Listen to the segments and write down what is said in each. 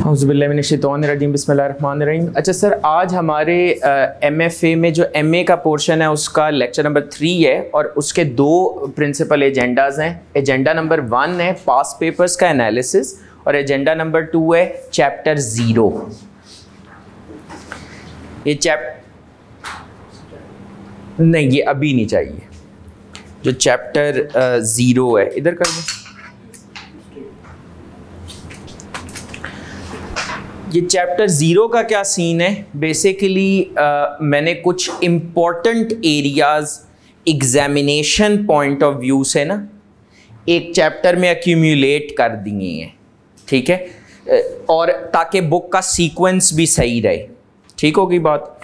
औज़ुबिल्लाहिमिनश्शैतानिर्रजीम बिस्मिल्लाहिर्रहमानिर्रहीम। अच्छा सर, आज हमारे MFA में जो MA का पोर्शन है उसका लेक्चर नंबर 3 है और उसके दो प्रिंसिपल एजेंडाज़ हैं। एजेंडा नंबर 1 है पास्ट पेपर्स का एनालिसिस और एजेंडा नंबर 2 है चैप्टर 0। ये नहीं, ये अभी नहीं चाहिए। जो चैप्टर 0 है, इधर कर दो। ये चैप्टर 0 का क्या सीन है? बेसिकली मैंने कुछ important areas examination point of view से ना एक चैप्टर में एक्यूमुलेट कर दिए हैं, ठीक है, और ताकि बुक का सीक्वेंस भी सही रहे। ठीक होगी बात।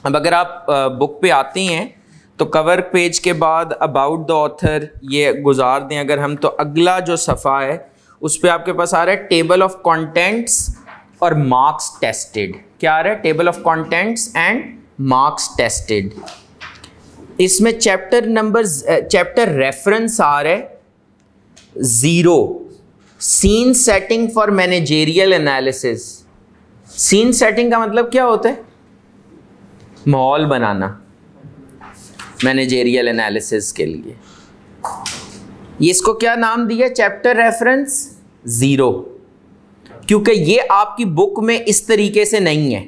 अब अगर आप बुक पे आते हैं तो कवर पेज के बाद अबाउट द ऑथर ये गुजार दें अगर हम, तो अगला जो सफ़ा है उस पर आपके पास आ रहा है टेबल ऑफ कंटेंट्स और मार्क्स टेस्टेड। क्या आ रहा है? Table of contents and marks tested. इसमें चैप्टर रेफरेंस आ रहा है 0, scene setting for managerial analysis. Scene setting का मतलब क्या होता है? माहौल बनाना मैनेजेरियल एनालिसिस के लिए। ये इसको क्या नाम दिया? चैप्टर रेफरेंस 0, क्योंकि ये आपकी बुक में इस तरीके से नहीं है।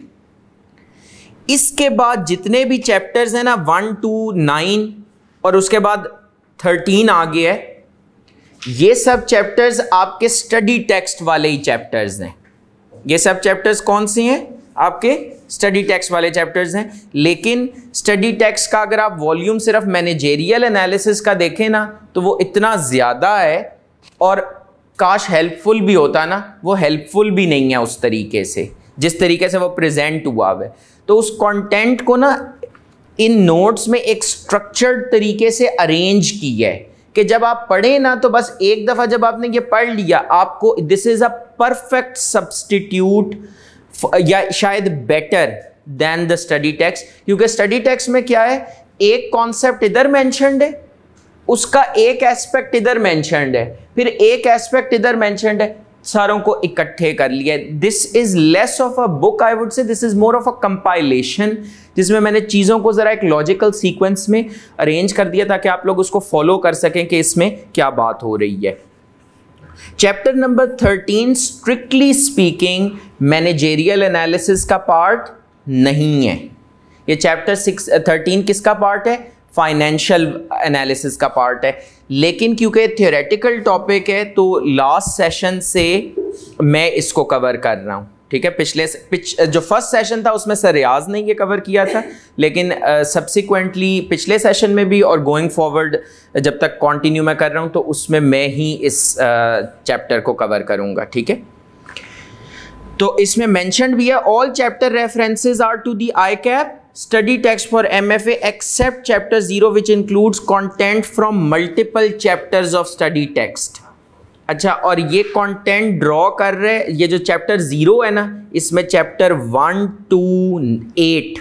इसके बाद जितने भी चैप्टर्स हैं ना 1 to 9 और उसके बाद 13 आ गया है, ये सब चैप्टर्स आपके स्टडी टेक्स्ट वाले ही चैप्टर्स हैं। ये सब चैप्टर्स कौन से हैं? आपके स्टडी टेक्स्ट वाले चैप्टर्स हैं। लेकिन स्टडी टेक्स्ट का अगर आप वॉल्यूम सिर्फ मैनेजेरियल एनालिसिस का देखें ना तो वो इतना ज़्यादा है, और काश हेल्पफुल भी होता ना, वो हेल्पफुल भी नहीं है उस तरीके से जिस तरीके से वो प्रेजेंट हुआ है। तो उस कंटेंट को ना इन नोट्स में एक स्ट्रक्चर्ड तरीके से अरेंज किया है कि जब आप पढ़ें ना तो बस एक दफ़ा जब आपने ये पढ़ लिया, आपको this is a perfect substitute या शायद better than the study text. क्योंकि स्टडी टेक्स्ट में क्या है, एक कॉन्सेप्ट इधर मेंशन्ड है, उसका एक एस्पेक्ट इधर मेंशन्ड है, फिर एक एस्पेक्ट इधर मेंशन्ड है, सारों को इकट्ठे कर लिया। This is less of a book, I would say this is more of a compilation, जिसमें मैंने चीज़ों को ज़रा एक लॉजिकल सीक्वेंस में अरेंज कर दिया ताकि आप लोग उसको फॉलो कर सकें कि इसमें क्या बात हो रही है। Chapter number 13 strictly speaking managerial analysis का पार्ट नहीं है। ये चैप्टर 13 किसका पार्ट है? फाइनेंशियल एनालिसिस का पार्ट है। लेकिन क्योंकि थियोरेटिकल टॉपिक है तो लास्ट सेशन से मैं इसको कवर कर रहा हूँ, ठीक है। जो फर्स्ट सेशन था उसमें सर रियाज ने ये कवर किया था, लेकिन सब्सिक्वेंटली पिछले सेशन में भी और गोइंग फॉरवर्ड जब तक कंटिन्यू मैं कर रहा हूँ तो उसमें मैं ही इस चैप्टर को कवर करूँगा, ठीक है। तो इसमें मेंशन्ड भी है all chapter references are to the ICAP study text for MFA except chapter 0 which includes content from multiple chapters of study text। अच्छा, और ये कंटेंट ड्रॉ कर रहे हैं, ये जो चैप्टर 0 है ना, इसमें चैप्टर 1 to 8,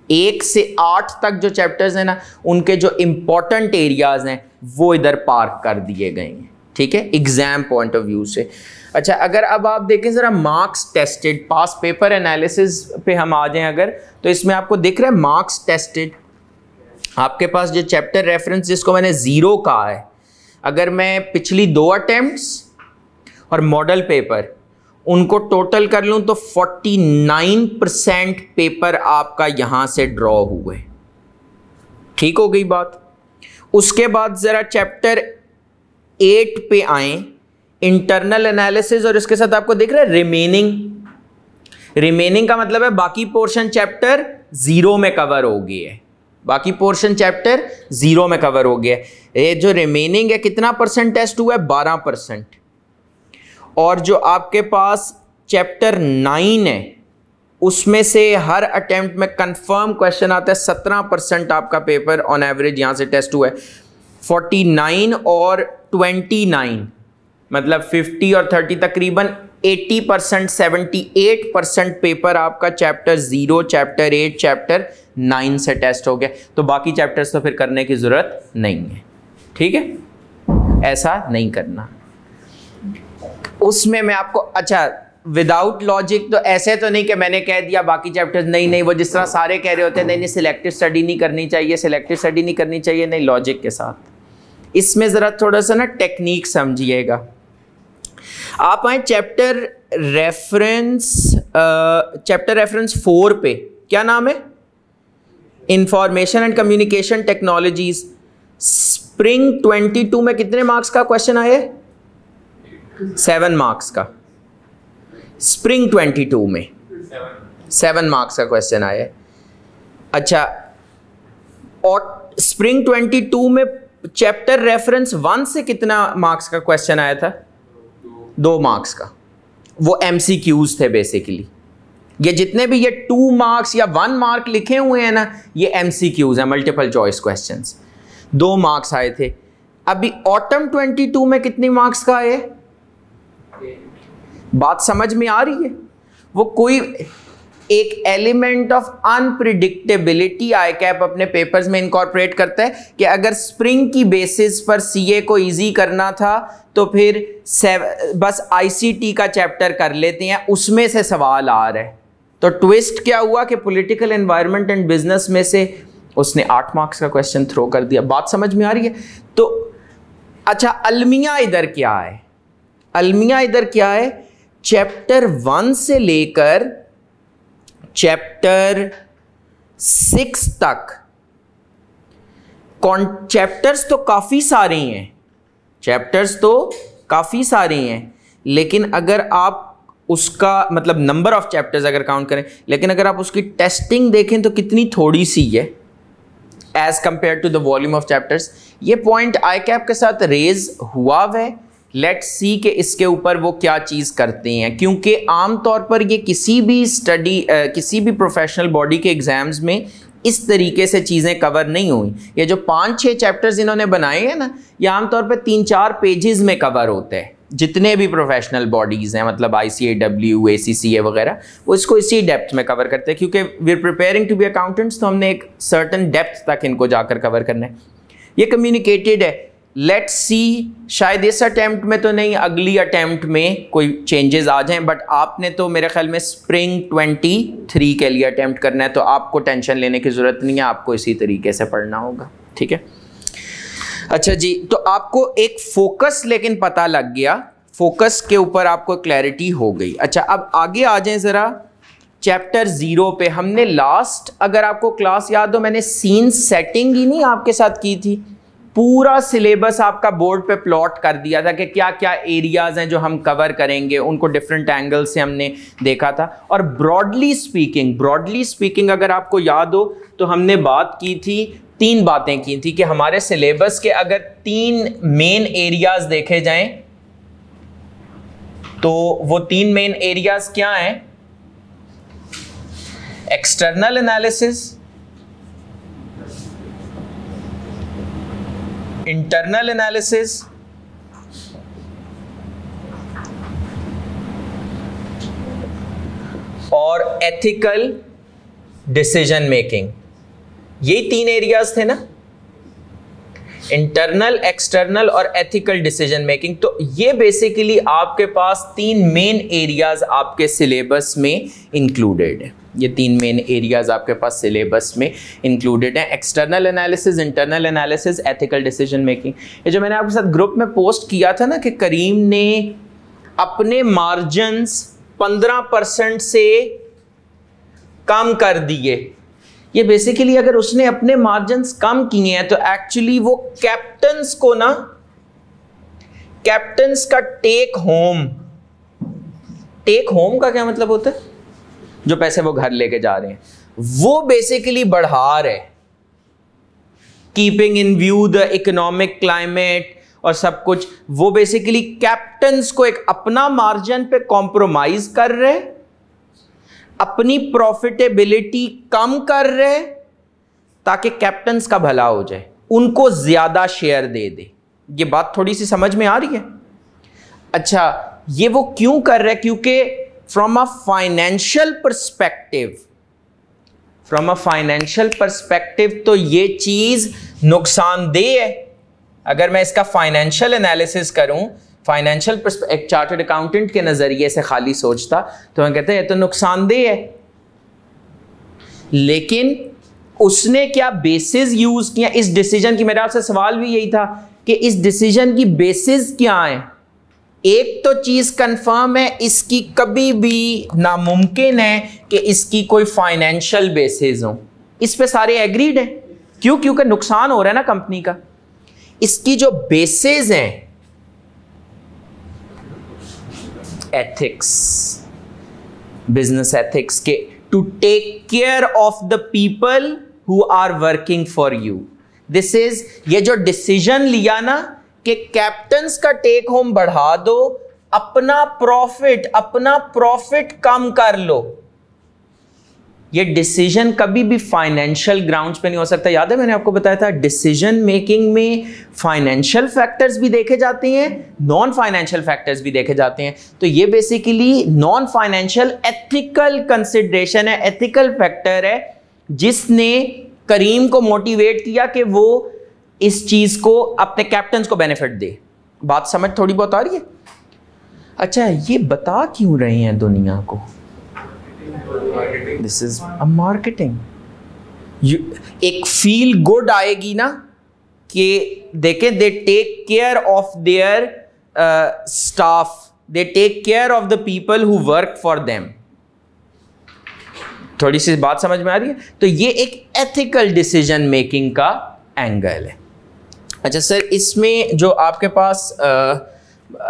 1 से 8 तक जो चैप्टर्स हैं ना, उनके जो इंपॉर्टेंट एरियाज हैं वो इधर पार्क कर दिए गए हैं, ठीक है, एग्जाम पॉइंट ऑफ व्यू से। अच्छा, अगर अब आप देखें ज़रा marks tested, past paper analysis पे हम आ जाएं अगर, तो इसमें आपको दिख रहा है मार्क्स टेस्टेड। आपके पास जो चैप्टर रेफरेंस जिसको मैंने 0 कहा है, अगर मैं पिछली 2 अटेम्प्ट्स और मॉडल पेपर उनको टोटल कर लूँ तो 49% पेपर आपका यहाँ से ड्रॉ हुए। ठीक हो गई बात। उसके बाद ज़रा चैप्टर 8 पे आए, इंटरनल एनालिसिस, और इसके साथ आपको दिख रहा है रिमेनिंग का मतलब है बाकी पोर्शन चैप्टर 0 में कवर हो गई है। बाकी पोर्शन चैप्टर 0 में कवर हो गया है। ये जो रिमेनिंग है कितना परसेंट टेस्ट हुआ है? 12%। और जो आपके पास चैप्टर 9 है उसमें से हर अटेम्प्ट में कंफर्म क्वेश्चन आता है, 17% आपका पेपर ऑन एवरेज यहाँ से टेस्ट हुआ है। 49 और 29 मतलब 50 और 30 तकरीबन 80%, 78% पेपर आपका चैप्टर 0, चैप्टर 8, चैप्टर 9 से टेस्ट हो गया। तो बाकी चैप्टर्स तो फिर करने की ज़रूरत नहीं है, ठीक है, ऐसा नहीं करना। उसमें मैं आपको, अच्छा विदाउट लॉजिक तो ऐसे तो नहीं कि मैंने कह दिया बाकी चैप्टर्स नहीं नहीं, वो जिस तरह सारे कह रहे होते हैं नहीं नहीं सिलेक्टिव स्टडी नहीं करनी चाहिए, सिलेक्टिव स्टडी नहीं करनी चाहिए, नहीं लॉजिक के साथ। इसमें ज़रा थोड़ा सा ना टेक्निक समझिएगा। आप आए चैप्टर रेफरेंस 4 पे, क्या नाम है? Information and communication technologies. Spring 22 में कितने मार्क्स का क्वेश्चन आया? 7 मार्क्स का। स्प्रिंग 22 में 7 मार्क्स का क्वेश्चन आया। अच्छा, और स्प्रिंग 22 में चैप्टर रेफरेंस 1 से कितना मार्क्स का क्वेश्चन आया था? 2 मार्क्स का। वो MCQs थे बेसिकली। ये जितने भी ये 2 मार्क्स या 1 मार्क लिखे हुए हैं ना, ये MCQs है, मल्टीपल चॉइस क्वेश्चंस। 2 मार्क्स आए थे। अभी ऑटम 22 में कितने मार्क्स का आए? बात समझ में आ रही है? वो कोई एक element of unpredictability I cap अपने पेपर्स में इनकॉर्पोरेट करता है कि अगर स्प्रिंग की बेसिस पर CA को इजी करना था तो फिर बस ICT का चैप्टर कर लेते हैं, उसमें से सवाल आ रहा है। तो ट्विस्ट क्या हुआ कि पॉलिटिकल एनवायरनमेंट एंड बिजनेस में से उसने 8 मार्क्स का क्वेश्चन थ्रो कर दिया। बात समझ में आ रही है? तो अच्छा, अलमिया इधर क्या है? अलमिया इधर क्या है? चैप्टर 1 से लेकर चैप्टर 6 तक चैप्टर्स तो काफ़ी सारे हैं, चैप्टर्स तो काफ़ी सारे हैं, लेकिन अगर आप उसका मतलब नंबर ऑफ चैप्टर्स अगर काउंट करें, लेकिन अगर आप उसकी टेस्टिंग देखें तो कितनी थोड़ी सी है as compare to the volume of chapters. ये पॉइंट आई कैप के साथ रेज हुआ है। लेट्स सी कि इसके ऊपर वो क्या चीज़ करते हैं, क्योंकि आमतौर पर ये किसी भी प्रोफेशनल बॉडी के एग्जाम्स में इस तरीके से चीज़ें कवर नहीं हुई। ये जो 5-6 चैप्टर्स इन्होंने बनाए हैं ना, ये आमतौर पर 3-4 पेजेस में कवर होते हैं। जितने भी प्रोफेशनल बॉडीज़ हैं, मतलब ICAW, ACCA वगैरह, वो इसको इसी डेप्थ में कवर करते हैं, क्योंकि we are preparing to be accountants, तो हमने एक सर्टन डेप्थ तक इनको जाकर कवर करना है। ये कम्युनिकेटेड है। लेट्स सी, शायद इस अटैम्प्ट में तो नहीं, अगली अटैम्प्ट में कोई चेंजेस आ जाएं, बट आपने तो मेरे ख्याल में स्प्रिंग 23 के लिए अटैम्प्ट करना है, तो आपको टेंशन लेने की ज़रूरत नहीं है, आपको इसी तरीके से पढ़ना होगा। ठीक है, अच्छा जी, तो आपको एक फोकस लेकिन पता लग गया, फोकस के ऊपर आपको क्लैरिटी हो गई। अच्छा, अब आगे आ जाएं ज़रा चैप्टर 0 पे। हमने लास्ट, अगर आपको क्लास याद हो, मैंने सीन सेटिंग ही नहीं आपके साथ की थी, पूरा सिलेबस आपका बोर्ड पे प्लॉट कर दिया था कि क्या क्या एरियाज हैं जो हम कवर करेंगे, उनको डिफरेंट एंगल से हमने देखा था। और ब्रॉडली स्पीकिंग अगर आपको याद हो तो हमने बात की थी, 3 बातें की थी कि हमारे सिलेबस के अगर 3 मेन एरियाज देखे जाएं तो वो 3 मेन एरियाज क्या हैं? एक्सटर्नल एनालिसिस, इंटरनल एनालिसिस और एथिकल डिसीजन मेकिंग। यही 3 एरियाज थे ना, इंटरनल, एक्सटर्नल और एथिकल डिसीजन मेकिंग। तो ये बेसिकली आपके पास 3 मेन एरियाज आपके सिलेबस में इंक्लूडेड है। ये 3 मेन एरियाज आपके पास सिलेबस में इंक्लूडेड हैं, external analysis, internal analysis, ethical decision making. ये जो मैंने आपके साथ ग्रुप में पोस्ट किया था ना कि करीम ने अपने मार्जिन्स 15% से कम कर दिए, ये बेसिकली अगर उसने अपने मार्जिन्स कम किए हैं तो एक्चुअली वो कैप्टन्स को ना, कैप्टन्स का टेक होम का क्या मतलब होता है? जो पैसे वो घर लेके जा रहे हैं, वो बेसिकली बढ़ा रहे, keeping in view the economic climate और सब कुछ। वो बेसिकली कैप्टन्स को एक अपना मार्जिन पे कॉम्प्रोमाइज कर रहे, अपनी प्रॉफिटेबिलिटी कम कर रहे ताकि कैप्टन्स का भला हो जाए, उनको ज्यादा शेयर दे दे। ये बात थोड़ी सी समझ में आ रही है? अच्छा, ये वो क्यों कर रहे? क्योंकि फ्रॉम अ फाइनेंशियल पर्सपेक्टिव तो ये चीज नुकसानदेह है। अगर मैं इसका फाइनेंशियल एनालिसिस करूं फाइनेंशियल एक चार्टर्ड अकाउंटेंट के नजरिए से खाली सोचता तो हम कहते हैं ये तो नुकसानदेह है, लेकिन उसने क्या बेसिस यूज किया इस डिसीजन की। मेरे आपसे सवाल भी यही था कि इस डिसीजन की बेसिस क्या है। एक तो चीज कंफर्म है, इसकी कभी भी नामुमकिन है कि इसकी कोई फाइनेंशियल बेसिस हो। इस पे सारे एग्रीड हैं। क्यों? क्योंकि नुकसान हो रहा है ना कंपनी का। इसकी जो बेसिस हैं एथिक्स, बिजनेस एथिक्स के, to take care of the people who are working for you. This is, ये जो डिसीजन लिया ना कि कैप्टन्स का टेक होम बढ़ा दो, अपना प्रॉफिट कम कर लो, ये डिसीजन कभी भी फाइनेंशियल ग्राउंड्स पे नहीं हो सकता। याद है मैंने आपको बताया था डिसीजन मेकिंग में फाइनेंशियल फैक्टर्स भी देखे जाते हैं, नॉन फाइनेंशियल फैक्टर्स भी देखे जाते हैं। तो ये basically non financial ethical consideration है, एथिकल फैक्टर है, जिसने करीम को मोटिवेट किया कि वो इस चीज को अपने कैप्टन्स को बेनिफिट दे। बात समझ थोड़ी बहुत आ रही है? अच्छा, ये बता क्यों रहे हैं दुनिया को? This is a marketing. एक फील गुड आएगी ना कि देखें, they take care of their staff, they take care of the people who work for them. थोड़ी सी बात समझ में आ रही है? तो ये एक एथिकल डिसीजन मेकिंग का एंगल है। अच्छा सर, इसमें जो आपके पास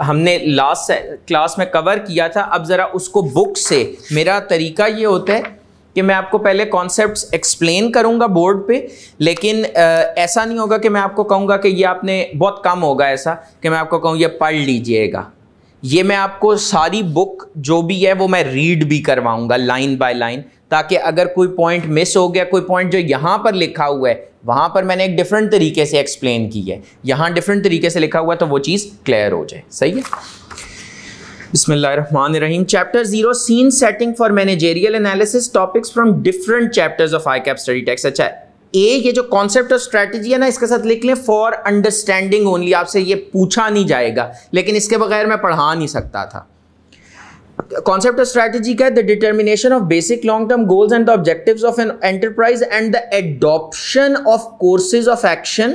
हमने लास्ट क्लास में कवर किया था, अब ज़रा उसको बुक से, मेरा तरीका ये होता है कि मैं आपको पहले कॉन्सेप्ट्स एक्सप्लेन करूंगा बोर्ड पे, लेकिन ऐसा नहीं होगा कि मैं आपको कहूँगा कि ये आपने, बहुत कम होगा ऐसा कि मैं आपको कहूँ ये पढ़ लीजिएगा। ये मैं आपको सारी बुक जो भी है वो मैं रीड भी करवाऊँगा लाइन बाय लाइन, ताकि अगर कोई पॉइंट मिस हो गया, कोई पॉइंट जो यहाँ पर लिखा हुआ है वहाँ पर मैंने एक डिफरेंट तरीके से एक्सप्लेन की है, यहाँ डिफरेंट तरीके से लिखा हुआ है, तो वो चीज़ क्लियर हो जाए। सही है? बिस्मिल्लाहिर्रहमानिर्रहीम। Chapter 0, scene setting for managerial analysis, topics from different chapters of ICAP study text. अच्छा, ये जो कॉन्सेप्ट ऑफ स्ट्रैटेजी है ना, इसके साथ लिख लें फॉर अंडरस्टैंडिंग ओनली। आपसे ये पूछा नहीं जाएगा, लेकिन इसके बगैर मैं पढ़ा नहीं सकता था। Concept of strategy का the determination of basic long-term goals and the objectives of an enterprise and the adoption of courses of action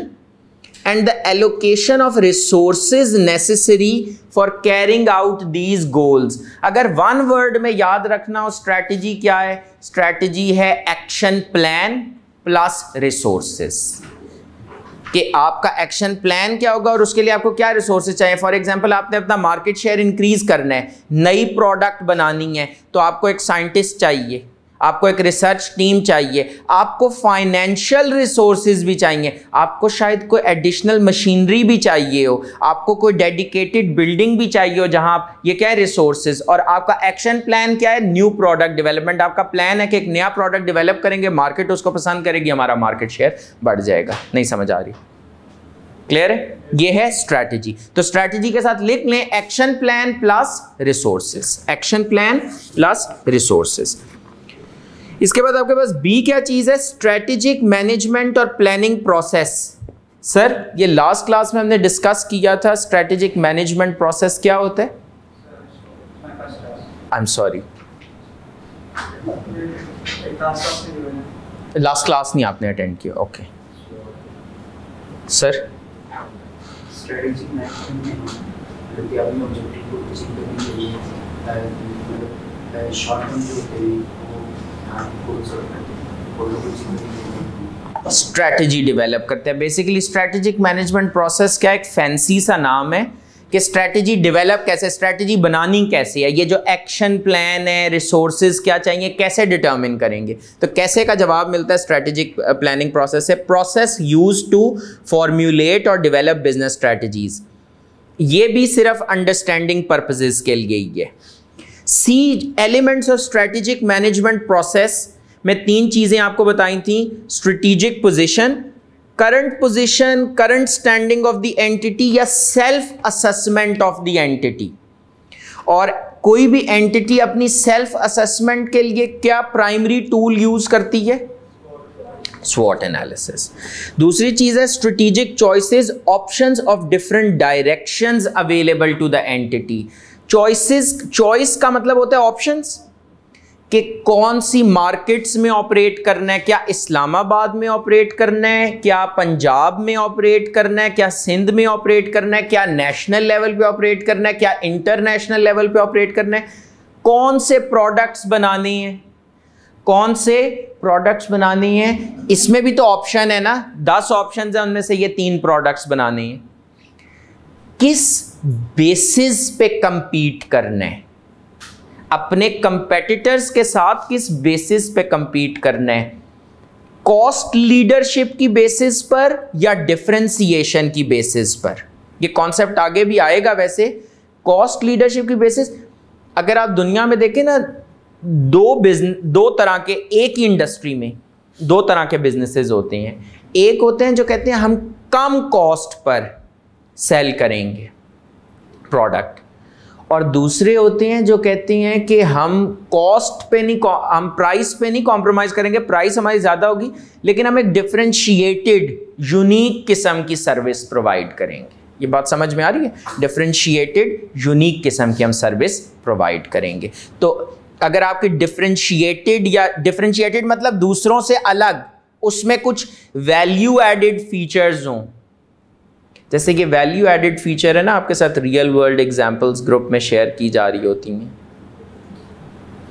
and the allocation of resources necessary for carrying out these goals। अगर one word में याद रखना हो strategy क्या है? strategy है action plan plus resources, कि आपका एक्शन प्लान क्या होगा और उसके लिए आपको क्या रिसोर्सेज चाहिए। फॉर एग्जांपल, आपने अपना मार्केट शेयर इंक्रीज करना है, नई प्रोडक्ट बनानी है, तो आपको एक साइंटिस्ट चाहिए, आपको एक रिसर्च टीम चाहिए, आपको फाइनेंशियल रिसोर्सेज भी चाहिए, आपको शायद कोई एडिशनल मशीनरी भी चाहिए हो, आपको कोई डेडिकेटेड बिल्डिंग भी चाहिए हो, जहां आप, ये क्या है? रिसोर्सेज। और आपका एक्शन प्लान क्या है? New product development. आपका प्लान है कि एक नया प्रोडक्ट डेवलप करेंगे, मार्केट उसको पसंद करेगी, हमारा मार्केट शेयर बढ़ जाएगा। नहीं समझ आ रही? क्लियर है? ये है स्ट्रैटेजी। तो स्ट्रैटेजी के साथ लिख लें action plan plus resources, action plan plus resources. इसके बाद आपके पास बी क्या चीज है? स्ट्रेटेजिक मैनेजमेंट और प्लानिंग प्रोसेस। सर, ये लास्ट क्लास में हमने डिस्कस किया था, स्ट्रेटेजिक मैनेजमेंट प्रोसेस क्या होता है? I am sorry, last class नहीं आपने अटेंड किया। ओके सर, स्ट्रेटेजिक मैनेजमेंट में आपने ऑब्जेक्टिव को अचीव करने के लिए शॉर्ट टर्म जो होते हैं स्ट्रैटेजी डेवलप करते हैं। बेसिकली स्ट्रैटेजिक मैनेजमेंट प्रोसेस क्या, एक फैंसी सा नाम है कि स्ट्रैटेजी डेवलप कैसे, स्ट्रैटेजी बनानी कैसे है, ये जो एक्शन प्लान है, रिसोर्सेज क्या चाहिए, कैसे डिटर्मिन करेंगे। तो कैसे का जवाब मिलता है स्ट्रैटेजिक प्लानिंग प्रोसेस से, प्रोसेस यूज्ड टू फॉर्म्युलेट और डेवलप बिजनेस स्ट्रैटेजीज। ये भी सिर्फ अंडरस्टैंडिंग पर्पसेस के लिए ही है। C elements of strategic management process में 3 चीजें आपको बताई थी, strategic position, current position, current standing of the entity, या self assessment of the entity. और कोई भी एंटिटी अपनी सेल्फ असेसमेंट के लिए क्या प्राइमरी टूल यूज करती है? स्वॉट एनालिसिस। दूसरी चीज है strategic choices, options of different directions available to the entity. Choice का मतलब होता है ऑप्शंस, कि कौन सी मार्केट्स में ऑपरेट करना है, क्या इस्लामाबाद में ऑपरेट करना है, क्या पंजाब में ऑपरेट करना है, क्या सिंध में ऑपरेट करना है, क्या नेशनल लेवल पे ऑपरेट करना है, क्या इंटरनेशनल लेवल पे ऑपरेट करना है, कौन से प्रोडक्ट्स बनाने हैं, कौन से प्रोडक्ट्स बनाने हैं। इसमें भी तो ऑप्शन है ना, 10 ऑप्शन है, उनमें से ये 3 प्रोडक्ट्स बनाने हैं। किस बेसिस पे कंपीट करना है, अपने कंपेटिटर्स के साथ किस बेसिस पे कंपीट करना है, कॉस्ट लीडरशिप की बेसिस पर या डिफरेंशिएशन की बेसिस पर। ये कॉन्सेप्ट आगे भी आएगा। वैसे कॉस्ट लीडरशिप की बेसिस, अगर आप दुनिया में देखें ना, दो तरह के, एक ही इंडस्ट्री में 2 तरह के बिजनेसेस होते हैं। एक होते हैं जो कहते हैं हम कम कॉस्ट पर सेल करेंगे प्रोडक्ट, और दूसरे होते हैं जो कहते हैं कि हम कॉस्ट पे नहीं, हम प्राइस पे नहीं कॉम्प्रोमाइज करेंगे, प्राइस हमारी ज़्यादा होगी लेकिन हम एक डिफरेंशिएटेड यूनिक किस्म की सर्विस प्रोवाइड करेंगे। ये बात समझ में आ रही है? डिफरेंशिएटेड यूनिक किस्म की हम सर्विस प्रोवाइड करेंगे। तो अगर आपकी डिफरेंशिएटेड, या डिफरेंशिएटेड मतलब दूसरों से अलग, उसमें कुछ वैल्यू एडेड फीचर्स हों, जैसे कि वैल्यू एडेड फीचर है ना, आपके साथ रियल वर्ल्ड एग्जांपल्स ग्रुप में शेयर की जा रही होती हैं।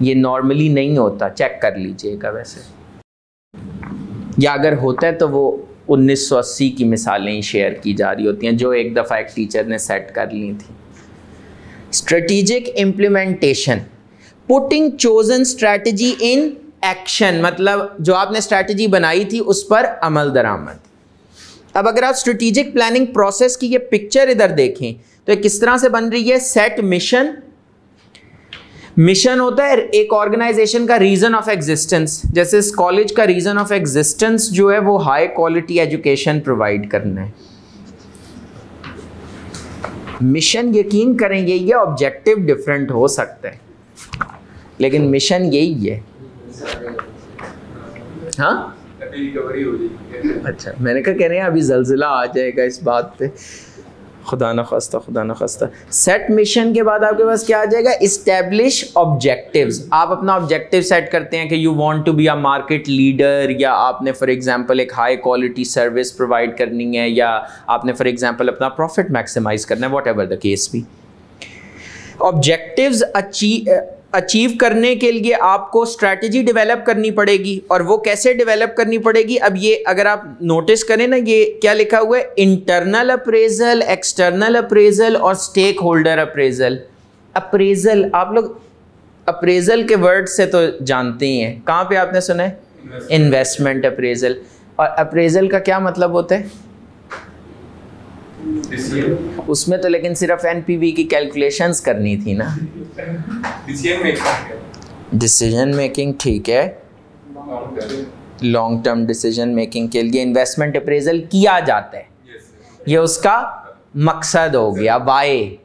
ये नॉर्मली नहीं होता, चेक कर लीजिएगा वैसे, या अगर होता है तो वो 1980 की मिसालें ही शेयर की जा रही होती हैं जो एक दफ़ा एक टीचर ने सेट कर ली थी। Strategic implementation, putting chosen strategy in action, मतलब जो आपने स्ट्रैटेजी बनाई थी उस पर अमल दरामद। अब अगर आप स्ट्रेटेजिक प्लानिंग प्रोसेस की ये पिक्चर इधर देखें तो ये किस तरह से बन रही है। सेट मिशन, मिशन होता है एक ऑर्गेनाइजेशन का रीजन ऑफ एग्जिस्टेंस। जैसे इस कॉलेज का रीजन ऑफ एग्जिस्टेंस जो है वो हाई क्वालिटी एजुकेशन प्रोवाइड करना है। मिशन यकीन करेंगे ये ऑब्जेक्टिव डिफरेंट हो सकता है लेकिन मिशन यही है। हाँ रिकवरी हो जाएगी। अच्छा, मैंने कहा कह रहे हैं अभी जल्जिला आ जाएगा इस बात पे, खुदा न खास्ता, खुदा न खास्ता। सेट मिशन के बाद आपके पास क्या आ जाएगा, इस्टेब्लिश ऑब्जेक्टिव्स। आप अपना ऑब्जेक्टिव सेट करते हैं कि you want to be a market leader, या आपने फॉर एग्जांपल एक हाई क्वालिटी सर्विस प्रोवाइड करनी है, या आपने फॉर एग्जांपल अपना प्रॉफिट मैक्सिमाइज करना है, वॉट एवर द केस भी। ऑब्जेक्टिव्स अचीव करने के लिए आपको स्ट्रैटेजी डेवलप करनी पड़ेगी, और वो कैसे डेवलप करनी पड़ेगी। अब ये अगर आप नोटिस करें ना, ये क्या लिखा हुआ है, इंटरनल अप्रेजल, एक्सटर्नल अप्रेजल और स्टेक होल्डर अप्रेजल। अप्रेजल, आप लोग अप्रेजल के वर्ड से तो जानते ही हैं, कहाँ पे आपने सुना है, इन्वेस्टमेंट अप्रेजल। और अप्रेजल का क्या मतलब होता है, उसमें तो लेकिन सिर्फ एनपीवी की कैलकुलेशंस करनी थी ना। डिसीजन मेकिंग, ठीक है, लॉन्ग टर्म डिसीजन मेकिंग के लिए इन्वेस्टमेंट अप्रेजल किया जाता है, ये उसका मकसद हो गया। वाई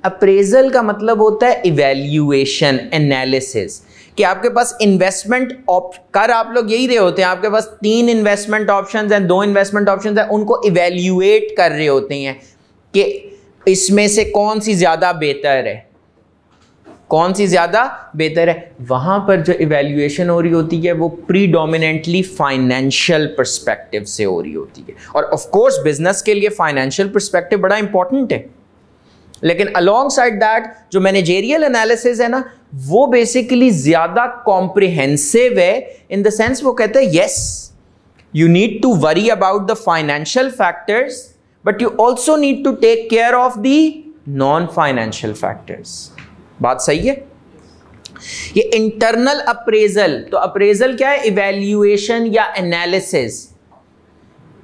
अप्रेजल का मतलब होता है इवैल्यूएशन, एनालिसिस, कि आपके पास इन्वेस्टमेंट कर आप लोग यही रहे होते हैं, आपके पास 3 इन्वेस्टमेंट ऑप्शंस हैं, 2 इन्वेस्टमेंट ऑप्शंस हैं, उनको इवैल्यूएट कर रहे होते हैं कि इसमें से कौन सी ज़्यादा बेहतर है, कौन सी ज़्यादा बेहतर है। वहाँ पर जो इवैल्यूएशन हो रही होती है वो प्रीडोमिनेंटली फाइनेंशियल पर्सपेक्टिव से हो रही होती है, और ऑफ कोर्स बिजनेस के लिए फाइनेंशियल पर्सपेक्टिव बड़ा इंपॉर्टेंट है, लेकिन अलोंग साइड दैट जो मैनेजेरियल एनालिसिस है ना, वो बेसिकली ज्यादा कॉम्प्रिहेंसिव है, इन द सेंस वो कहते हैं yes you need to worry about the financial factors but you also need to take care of the non financial factors. बात सही है। ये इंटरनल अप्रेजल, तो अप्रेजल क्या है, इवैल्यूएशन या analysis,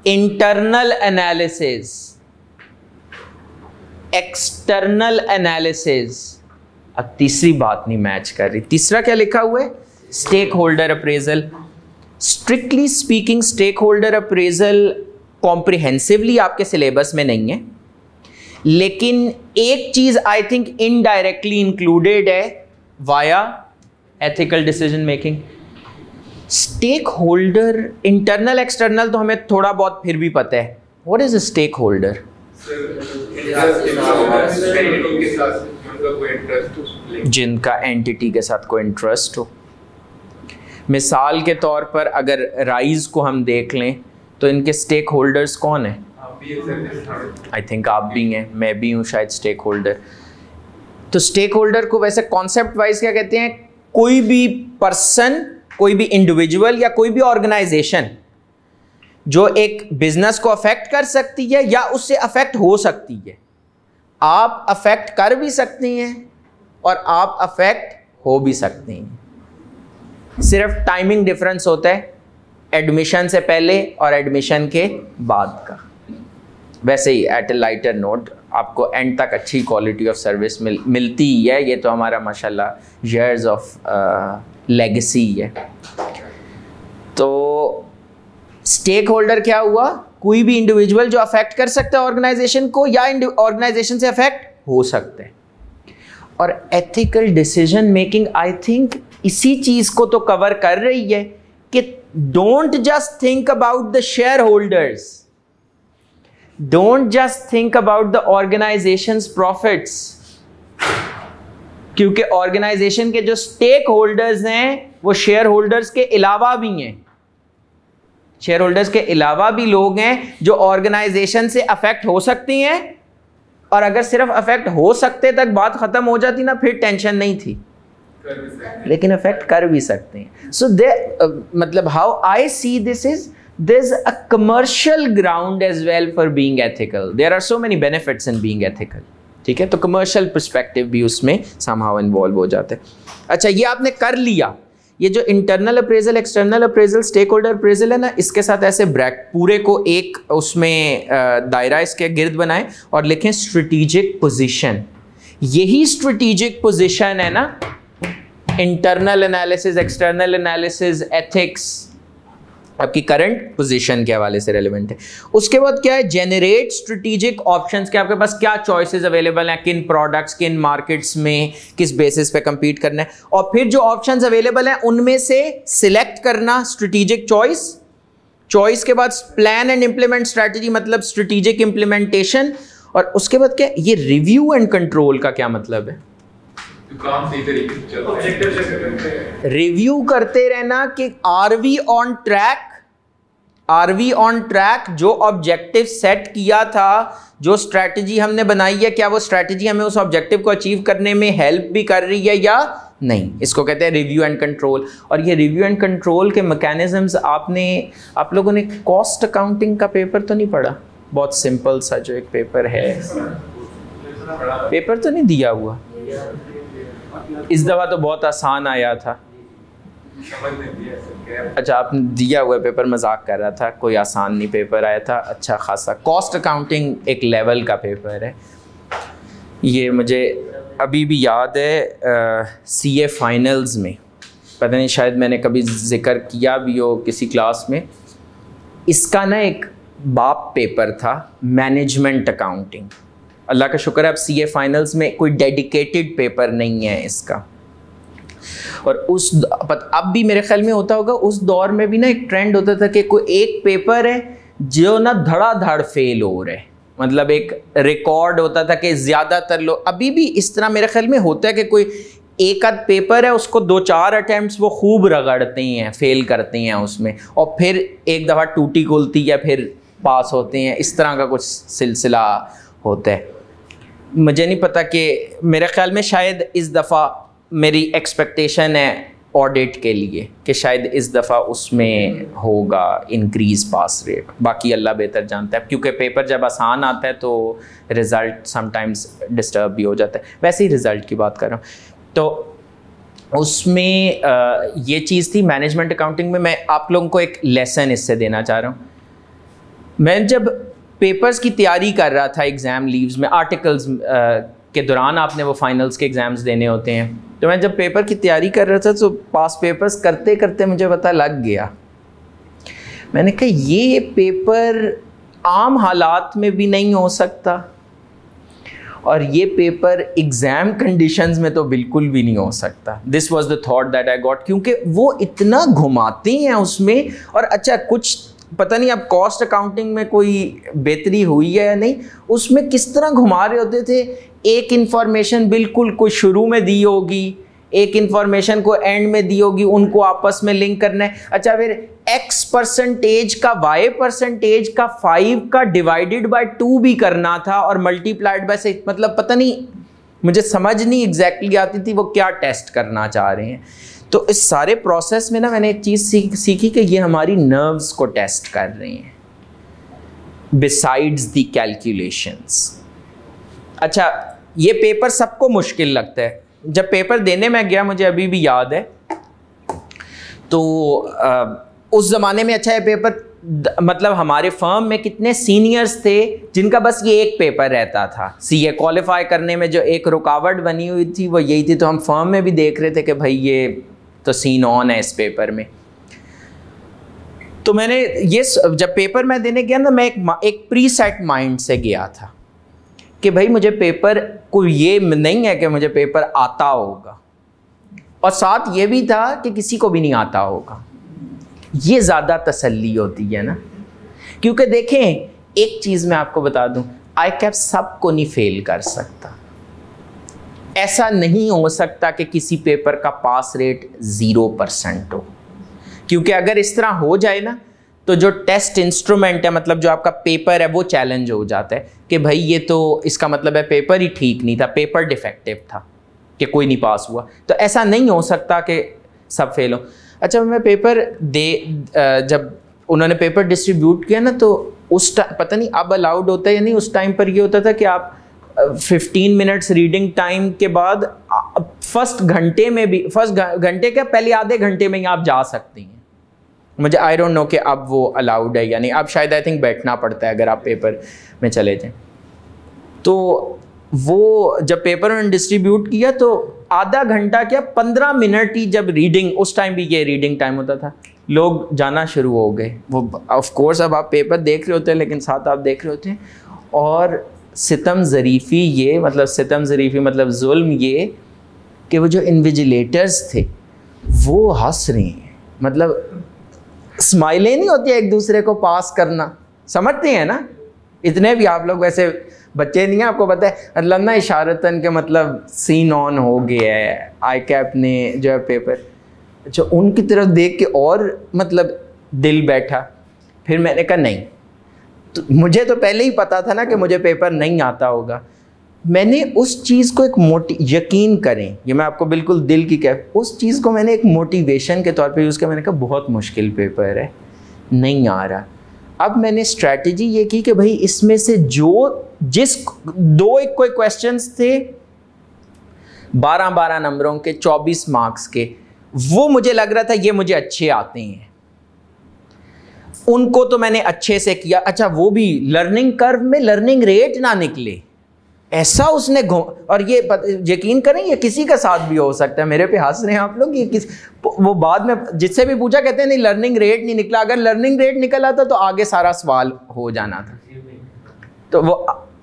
internal analysis, external analysis. अब तीसरी बात नहीं मैच कर रही, तीसरा क्या लिखा हुआ है, stakeholder appraisal. Strictly speaking stakeholder appraisal comprehensively आपके सिलेबस में नहीं है, लेकिन एक चीज आई थिंक इनडायरेक्टली इंक्लूडेड है via ethical decision making. Stakeholder, internal external तो हमें थोड़ा बहुत फिर भी पता है। What is a stakeholder? जिनका एंटिटी के साथ कोई इंटरेस्ट हो। मिसाल के तौर पर अगर राइज को हम देख लें तो इनके स्टेक होल्डर्स कौन है? आई थिंक आप भी हैं, मैं भी हूँ शायद स्टेक होल्डर। तो स्टेक होल्डर को वैसे कॉन्सेप्ट वाइज क्या कहते हैं? कोई भी पर्सन, कोई भी इंडिविजुअल या कोई भी ऑर्गेनाइजेशन जो एक बिजनेस को अफेक्ट कर सकती है या उससे अफेक्ट हो सकती है। आप अफेक्ट कर भी सकती हैं और आप अफेक्ट हो भी सकती हैं, सिर्फ टाइमिंग डिफरेंस होता है एडमिशन से पहले और एडमिशन के बाद का। वैसे ही एट ए लाइटर नोट आपको एंड तक अच्छी क्वालिटी ऑफ सर्विस मिलती ही है। ये तो हमारा माशाल्लाह ईयर्स ऑफ लेगेसी है। तो स्टेक होल्डर क्या हुआ? कोई भी इंडिविजुअल जो अफेक्ट कर सकता है ऑर्गेनाइजेशन को या ऑर्गेनाइजेशन से अफेक्ट हो सकते हैं। और ethical decision making I think इसी चीज को तो कवर कर रही है कि don't just think about the share holders, don't just think about the organisations profits, क्योंकि ऑर्गेनाइजेशन के जो स्टेक होल्डर्स हैं वो शेयर होल्डर्स के अलावा भी हैं। शेयर होल्डर्स के अलावा भी लोग हैं जो ऑर्गेनाइजेशन से अफेक्ट हो सकती हैं, और अगर सिर्फ अफेक्ट हो सकते तक बात खत्म हो जाती ना, फिर टेंशन नहीं थी, लेकिन अफेक्ट कर भी सकते हैं। सो मतलब how I see this is there's a commercial ground as well for being ethical. There are so many benefits in being ethical. ठीक है, तो कमर्शियल पर्सपेक्टिव भी उसमें somehow इन्वॉल्व हो जाते हैं। अच्छा, ये आपने कर लिया। ये जो internal appraisal, external appraisal, stakeholder appraisal है ना, इसके साथ ऐसे ब्रैक पूरे को एक उसमें दायरा इसके गिर्द बनाएं और लिखें स्ट्रेटेजिक पोजीशन। यही स्ट्रेटेजिक पोजीशन है ना internal analysis, external analysis, ethics आपकी करंट पोजीशन के हवाले से रेलेवेंट है। उसके बाद क्या है? जेनरेट स्ट्रेटेजिक ऑप्शंस, के आपके पास क्या चॉइसेस अवेलेबल हैं, किन प्रोडक्ट्स, किन मार्केट्स में किस बेसिस पे कंपीट करना है, और फिर जो ऑप्शंस अवेलेबल हैं उनमें से सिलेक्ट करना स्ट्रेटेजिक चॉइस। चॉइस के बाद प्लान एंड इंप्लीमेंट स्ट्रेटेजी, मतलब स्ट्रेटेजिक इंप्लीमेंटेशन। और उसके बाद क्या? ये रिव्यू एंड कंट्रोल का क्या मतलब है? रिव्यू करते रहना कि are we on track, are we on track, जो ऑब्जेक्टिव सेट किया था, जो स्ट्रैटेजी हमने बनाई है, क्या वो स्ट्रैटेजी हमें उस ऑब्जेक्टिव को अचीव करने में हेल्प भी कर रही है या नहीं। इसको कहते हैं रिव्यू एंड कंट्रोल। और ये रिव्यू एंड कंट्रोल के मैकेनिज्म्स आप लोगों ने कॉस्ट अकाउंटिंग का पेपर तो नहीं पढ़ा? बहुत सिंपल सा जो एक पेपर है, पेपर तो नहीं दिया हुआ इस दफ़ा, तो बहुत आसान आया था। अच्छा, आपने दिया हुआ पेपर, मजाक कर रहा था, कोई आसान नहीं पेपर आया था, अच्छा खासा। कॉस्ट अकाउंटिंग एक लेवल का पेपर है। ये मुझे अभी भी याद है सीए फाइनल्स में, पता नहीं शायद मैंने कभी जिक्र किया भी हो किसी क्लास में, इसका ना एक बाप पेपर था मैनेजमेंट अकाउंटिंग। अल्लाह का शुक्र है अब सीए फाइनल्स में कोई डेडिकेटेड पेपर नहीं है इसका। और अब भी मेरे ख्याल में होता होगा, उस दौर में भी ना एक ट्रेंड होता था कि कोई एक पेपर है जो ना धड़ाधड़ फेल हो रहे, मतलब एक रिकॉर्ड होता था कि ज़्यादातर लोग, अभी भी इस तरह मेरे ख्याल में होता है कि कोई एक आध पेपर है उसको 2-4 अटैम्प्ट्स वो खूब रगड़ते हैं, फेल करते हैं उसमें, और फिर एक दफ़ा टूटी खुलती है, फिर पास होते हैं। इस तरह का कुछ सिलसिला होता है। मुझे नहीं पता कि मेरे ख्याल में शायद इस दफ़ा मेरी एक्सपेक्टेशन है ऑडिट के लिए कि शायद इस दफ़ा उसमें होगा इंक्रीज़ पास रेट। बाकी अल्लाह बेहतर जानता है, क्योंकि पेपर जब आसान आता है तो रिज़ल्ट समटाइम्स डिस्टर्ब भी हो जाता है। वैसे ही रिज़ल्ट की बात कर रहा हूँ, तो उसमें ये चीज़ थी मैनेजमेंट अकाउंटिंग में। मैं आप लोगों को एक लेसन इससे देना चाह रहा हूँ। मैं जब पेपर्स की तैयारी कर रहा था एग्ज़ाम लीव्स में, आर्टिकल्स के दौरान आपने वो फाइनल्स के एग्ज़ाम्स देने होते हैं, तो मैं जब पेपर की तैयारी कर रहा था तो पास पेपर्स करते करते मुझे पता लग गया। मैंने कहा ये पेपर आम हालात में भी नहीं हो सकता, और ये पेपर एग्ज़ाम कंडीशंस में तो बिल्कुल भी नहीं हो सकता। This was the thought that I got, क्योंकि वो इतना घुमाते हैं उसमें। और अच्छा, कुछ पता नहीं अब कॉस्ट अकाउंटिंग में कोई बेहतरी हुई है या नहीं, उसमें किस तरह घुमा रहे होते थे। एक इंफॉर्मेशन बिल्कुल कोई शुरू में दी होगी, एक इंफॉर्मेशन को एंड में दी होगी, उनको आपस में लिंक करना है। अच्छा, फिर x परसेंटेज का y परसेंटेज का 5 का डिवाइडेड बाय 2 भी करना था और मल्टीप्लाइड बाय 6। मतलब पता नहीं, मुझे समझ नहीं एग्जैक्टली आती थी वो क्या टेस्ट करना चाह रहे हैं। तो इस सारे प्रोसेस में ना मैंने एक चीज़ सीखी कि ये हमारी नर्व्स को टेस्ट कर रहे हैं बिसाइड्स द कैलकुलेशंस। अच्छा, ये पेपर सबको मुश्किल लगता है। जब पेपर देने में गया, मुझे अभी भी याद है, तो उस ज़माने में अच्छा, ये पेपर मतलब हमारे फर्म में कितने सीनियर्स थे जिनका बस ये एक पेपर रहता था। सीए क्वालिफाई करने में जो एक रुकावट बनी हुई थी वो यही थी। तो हम फर्म में भी देख रहे थे कि भाई ये तो सीन ऑन है इस पेपर में। तो मैंने ये जब पेपर मैं देने गया ना, मैं एक प्री सेट माइंड से गया था कि भाई मुझे पेपर को ये नहीं है कि मुझे पेपर आता होगा, और साथ ये भी था कि किसी को भी नहीं आता होगा। ये ज़्यादा तसल्ली होती है ना, क्योंकि देखें एक चीज़ मैं आपको बता दूं, ICAP सबको नहीं फेल कर सकता। ऐसा नहीं हो सकता कि किसी पेपर का पास रेट 0% हो, क्योंकि अगर इस तरह हो जाए ना तो जो टेस्ट इंस्ट्रूमेंट है, मतलब जो आपका पेपर है, वो चैलेंज हो जाता है कि भाई ये तो इसका मतलब है पेपर ही ठीक नहीं था, पेपर डिफेक्टिव था कि कोई नहीं पास हुआ। तो ऐसा नहीं हो सकता कि सब फेल हो। अच्छा, मैं पेपर जब उन्होंने पेपर डिस्ट्रीब्यूट किया ना, तो उस टाइम पता नहीं अब अलाउड होता है या नहीं, उस टाइम पर ये होता था कि आप 15 मिनट्स रीडिंग टाइम के बाद फर्स्ट घंटे में भी, फर्स्ट घंटे के पहले आधे घंटे में ही आप जा सकती हैं। मुझे आई डोंट नो कि अब वो अलाउड है या नहीं। अब शायद आई थिंक बैठना पड़ता है अगर आप पेपर में चले जाएं। तो वो जब पेपर उन्होंने डिस्ट्रीब्यूट किया तो आधा घंटा क्या 15 मिनट ही, जब रीडिंग, उस टाइम भी ये रीडिंग टाइम होता था, लोग जाना शुरू हो गए। वो ऑफ कोर्स अब आप पेपर देख रहे होते हैं लेकिन साथ आप देख रहे होते हैं। और सितम ज़रीफ़ी ये, मतलब सितम ज़रीफ़ी मतलब जुल्म ये कि वो जो इन्विजिलेटर्स थे वो हंस रहे हैं। मतलब स्माइलें नहीं होती एक दूसरे को पास करना, समझते हैं ना। इतने भी आप लोग वैसे बच्चे नहीं हैं, आपको पता है, मतलब ना इशारतन के मतलब सीन ऑन हो गया है, ICAP ने जो है पेपर, अच्छा उनकी तरफ देख के और मतलब दिल बैठा। फिर मैंने कहा नहीं, तो मुझे तो पहले ही पता था ना कि मुझे पेपर नहीं आता होगा। मैंने उस चीज़ को एक यकीन करें, ये मैं आपको बिल्कुल दिल की कह, उस चीज़ को मैंने एक मोटिवेशन के तौर पे यूज़ किया। मैंने कहा बहुत मुश्किल पेपर है, नहीं आ रहा। अब मैंने स्ट्रैटेजी ये की कि भाई इसमें से जिस एक कोई क्वेश्चंस थे 12-12 नंबरों के, 24 मार्क्स के, वो मुझे लग रहा था ये मुझे अच्छे आते हैं, उनको तो मैंने अच्छे से किया। अच्छा, वो भी लर्निंग कर्व में लर्निंग रेट ना निकले, ऐसा उसने और ये यकीन करें ये किसी का साथ भी हो सकता है। मेरे पे हंस रहे हैं आप लोग, ये वो बाद में जिससे भी पूछा कहते हैं नहीं लर्निंग रेट नहीं निकला। अगर लर्निंग रेट निकल आता तो आगे सारा सवाल हो जाना था। तो वो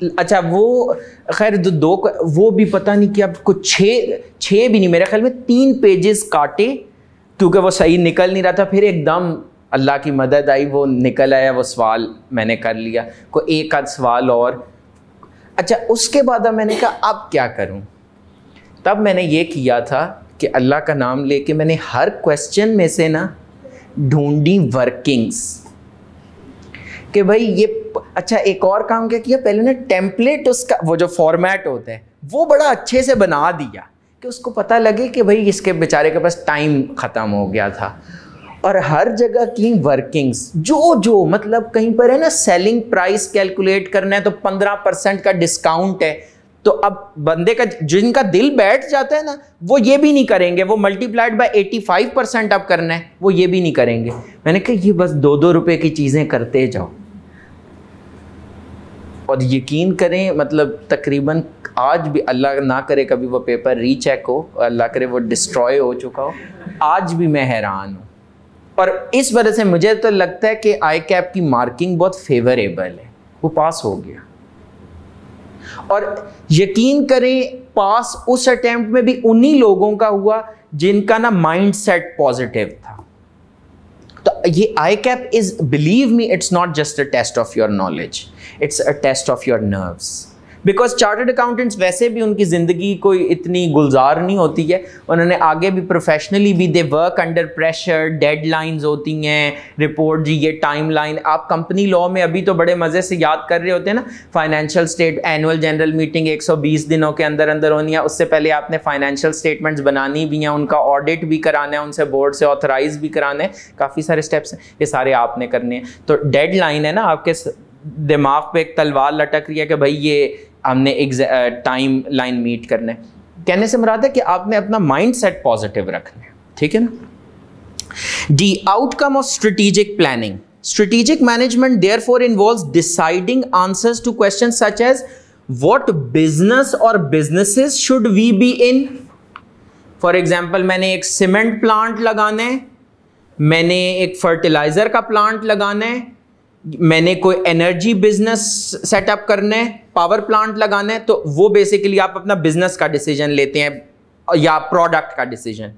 अच्छा, वो खैर वो भी पता नहीं कि अब कुछ 6 भी नहीं, मेरे ख्याल में 3 पेजेस काटे क्योंकि वो सही निकल नहीं रहा था। फिर एकदम अल्लाह की मदद आई, वो निकल आया, वो सवाल मैंने कर लिया, कोई एक आध सवाल और। अच्छा, उसके बाद अब मैंने कहा अब क्या करूं। तब मैंने ये किया था कि अल्लाह का नाम लेके मैंने हर क्वेश्चन में से ना ढूंढी वर्किंग्स कि भाई ये। अच्छा, एक और काम क्या किया, पहले ना टेम्पलेट, उसका वो जो फॉर्मेट होता है वो बड़ा अच्छे से बना दिया कि उसको पता लगे कि भाई इसके बेचारे के पास टाइम ख़त्म हो गया था। और हर जगह की वर्किंग्स जो मतलब कहीं पर है ना सेलिंग प्राइस कैलकुलेट करना है तो 15% का डिस्काउंट है, तो अब बंदे का जिनका दिल बैठ जाता है ना वो ये भी नहीं करेंगे, वो मल्टीप्लाइड बाय 85% अब करना है, वो ये भी नहीं करेंगे। मैंने कहा ये बस 2-2 रुपए की चीज़ें करते जाओ। और यकीन करें मतलब तकरीबन आज भी, अल्लाह ना करे कभी वो पेपर रीचेक हो, अल्लाह करे वो डिस्ट्रॉय हो चुका हो, आज भी मैं हैरान हूँ। और इस वजह से मुझे तो लगता है कि ICAP की मार्किंग बहुत फेवरेबल है, वो पास हो गया। और यकीन करें पास उस अटेम्प्ट में भी उन्हीं लोगों का हुआ जिनका ना माइंड सेट पॉजिटिव था। तो ये ICAP is, believe me, it's not just a test of your knowledge, it's a test of your nerves. Because chartered accountants वैसे भी उनकी ज़िंदगी कोई इतनी गुलजार नहीं होती है, उन्होंने आगे भी प्रोफेशनली भी they work under pressure, deadlines होती हैं, रिपोर्ट जी ये टाइमलाइन। आप कंपनी लॉ में अभी तो बड़े मज़े से याद कर रहे होते हैं ना, financial state annual general meeting 120 दिनों के अंदर अंदर होनी है, उससे पहले आपने फाइनेंशियल स्टेटमेंट्स बनानी भी हैं, उनका ऑडिट भी कराना है, उनसे बोर्ड से ऑथराइज भी कराना है, काफ़ी सारे स्टेप्स हैं, ये सारे आपने करने हैं। तो डेडलाइन है ना, आपके दिमाग पे एक तलवार लटक रही है कि भाई ये हमने एक टाइम लाइन मीट करना है। कहने से मुराद है कि आपने अपना माइंड सेट पॉजिटिव रखना है, ठीक है ना। D, outcome of strategic planning. Strategic management therefore involves deciding answers to questions such as what business और businesses should we be in. For example, मैंने एक सीमेंट प्लांट लगाना है, मैंने एक फर्टिलाइजर का प्लांट लगाना है, मैंने कोई एनर्जी बिजनेस सेटअप करना है, पावर प्लांट लगाना है, तो वो बेसिकली आप अपना बिजनेस का डिसीजन लेते हैं या प्रोडक्ट का decision.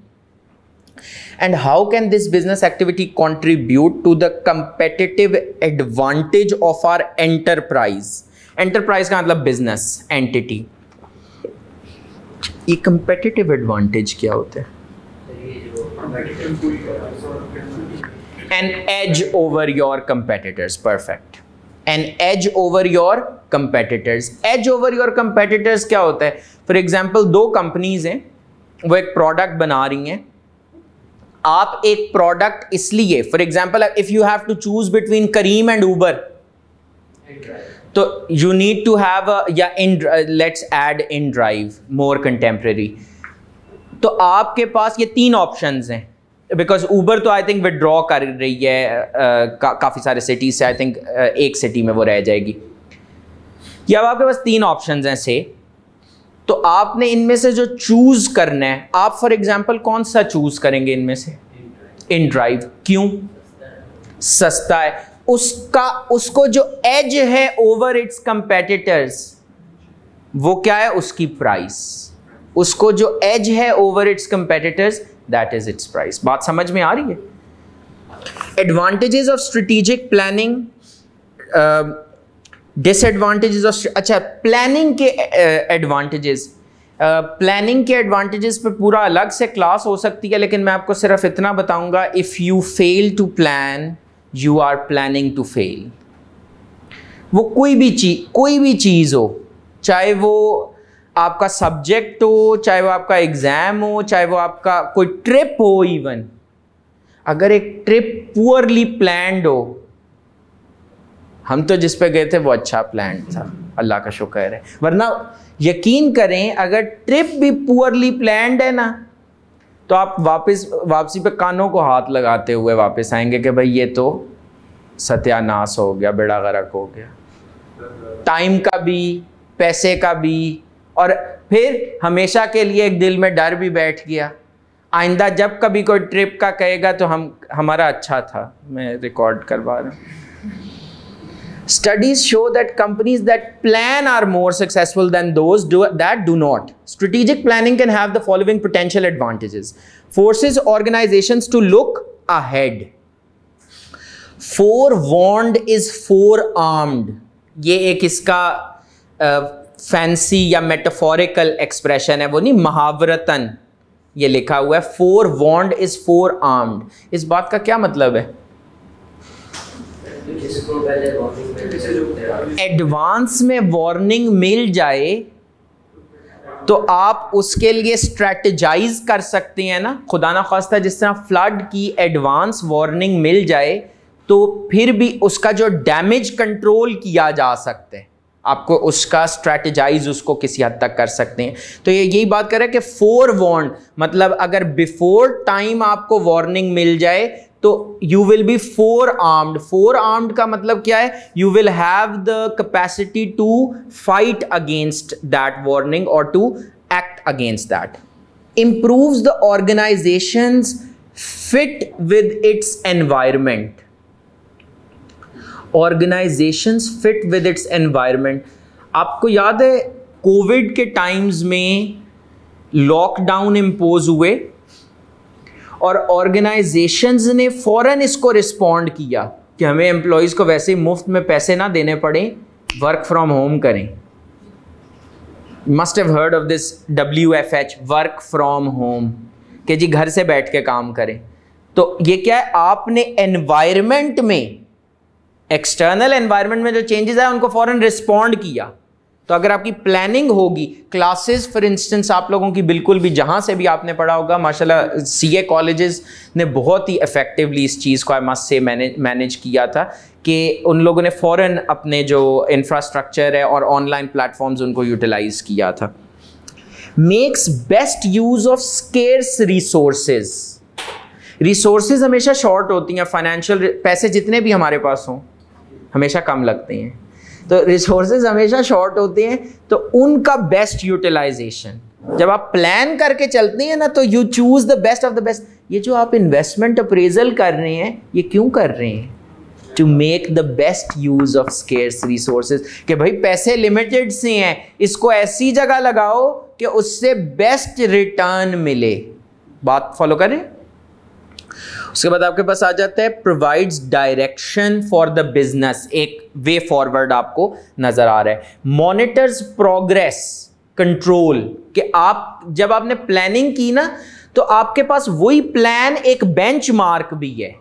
And how can this business activity contribute to the competitive advantage of our enterprise. Enterprise का मतलब बिजनेस एंटिटी। ये कंपेटिटिव एडवांटेज क्या होता है? An edge over your competitors. Perfect. An edge over your competitors. Edge over your competitors क्या होता है? For example, दो कंपनीज हैं, वो एक प्रोडक्ट बना रही हैं। आप एक प्रोडक्ट इसलिए, for example, if you have to choose between Careem and Uber, तो यू नीड टू हैव या in, let's add inDrive, more contemporary. तो आपके पास ये तीन ऑप्शंस हैं, बिकॉज ऊबर तो आई थिंक विड्रॉ कर रही है काफ़ी सारे सिटीज से, आई थिंक एक सिटी में वो रह जाएगी। या अब आपके पास तीन ऑप्शंस हैं से, तो आपने इनमें से जो चूज करना है, आप फॉर एग्जांपल कौन सा चूज करेंगे इनमें से? In drive. क्यों? सस्ता है। उसको जो एज है ओवर इट्स कंपेटिटर्स, वो क्या है? उसकी प्राइस। उसको जो एज है over it's competitors, that is it's price. बात समझ में आ रही है? Advantages of strategic planning, disadvantages of, अच्छा प्लानिंग के एडवांटेजेस, प्लानिंग के एडवांटेजेस पे पूरा अलग से क्लास हो सकती है, लेकिन मैं आपको सिर्फ इतना बताऊंगा, if you fail to plan you are planning to fail. वो कोई भी चीज़ हो, चाहे वो आपका सब्जेक्ट हो, चाहे वो आपका एग्जाम हो, चाहे वो आपका कोई ट्रिप हो, इवन अगर एक ट्रिप पुअरली प्लान्ड हो, हम तो जिस पे गए थे वो अच्छा प्लान था, अल्लाह का शुक्र है, वरना यकीन करें अगर ट्रिप भी पुअरली प्लान्ड है ना, तो आप वापसी पे कानों को हाथ लगाते हुए वापस आएंगे कि भाई ये तो सत्यानाश हो गया, बेड़ा गर्क हो गया, टाइम का भी, पैसे का भी, और फिर हमेशा के लिए एक दिल में डर भी बैठ गया, आइंदा जब कभी कोई ट्रिप का कहेगा तो हमारा अच्छा था। मैं रिकॉर्ड करवा रहा हूँ। Studies show that companies that plan are more successful than those that do not. Strategic planning can have the following potential advantages. Forces organizations to look ahead. Forewarned is forearmed. ये एक इसका fancy या metaphorical expression है, वो नहीं, महावरतन ये लिखा हुआ है, forewarned is forearmed। इस बात का क्या मतलब है? एडवांस में वार्निंग मिल जाए तो आप उसके लिए स्ट्रेटेजाइज कर सकते हैं ना। खुदा ना खास्ता जिस तरह फ्लड की एडवांस वार्निंग मिल जाए तो फिर भी उसका जो डैमेज कंट्रोल किया जा सकता है, आपको उसका स्ट्रेटेजाइज उसको किसी हद तक कर सकते हैं। तो ये यही बात कर रहा है कि फोर वार्न मतलब अगर बिफोर टाइम आपको वार्निंग मिल जाए तो you will be forearmed. Forearmed का मतलब क्या है? You will have the capacity to fight against that warning और to act against that. Improves the organisation's fit with its environment. Organisation's fit with its environment. आपको याद है Covid के times में लॉकडाउन इम्पोज हुए और ऑर्गेनाइजेशंस ने फौरन इसको रिस्पॉन्ड किया कि हमें एम्प्लॉयज़ को वैसे ही मुफ्त में पैसे ना देने पड़े, वर्क फ्रॉम होम करें। Must have heard of this WFH, work from home, कि जी घर से बैठ के काम करें। तो ये क्या है, आपने एनवायरनमेंट में, एक्सटर्नल एनवायरनमेंट में जो चेंजेस आए उनको फौरन रिस्पॉन्ड किया। तो अगर आपकी प्लानिंग होगी, क्लासेस फॉर इंस्टेंस आप लोगों की बिल्कुल भी जहाँ से भी आपने पढ़ा होगा, माशाल्लाह CA कॉलेजेस ने बहुत ही इफेक्टिवली इस चीज़ को आई मस्ट से मैनेज किया था कि उन लोगों ने फ़ौरन अपने जो इंफ्रास्ट्रक्चर है और ऑनलाइन प्लेटफॉर्म्स उनको यूटिलाइज किया था। Makes best use of scarce resources. Resources हमेशा शॉर्ट होती हैं, फाइनेंशियल पैसे जितने भी हमारे पास हों हमेशा कम लगते हैं, तो रिसोर्सेज हमेशा शॉर्ट होते हैं, तो उनका बेस्ट यूटिलाइजेशन। जब आप प्लान करके चलते हैं ना तो you choose the best of the best. ये जो आप इन्वेस्टमेंट अप्रेजल कर रहे हैं, ये क्यों कर रहे हैं? To make the best use of scarce resources, कि भाई पैसे लिमिटेड से हैं, इसको ऐसी जगह लगाओ कि उससे बेस्ट रिटर्न मिले। बात फॉलो करें। उसके बाद आपके पास आ जाता है provides direction for the business, एक वे फॉरवर्ड आपको नजर आ रहा है। मॉनिटर्स प्रोग्रेस, कंट्रोल, कि आप जब आपने प्लानिंग की ना तो आपके पास वही प्लान एक बेंचमार्क भी है,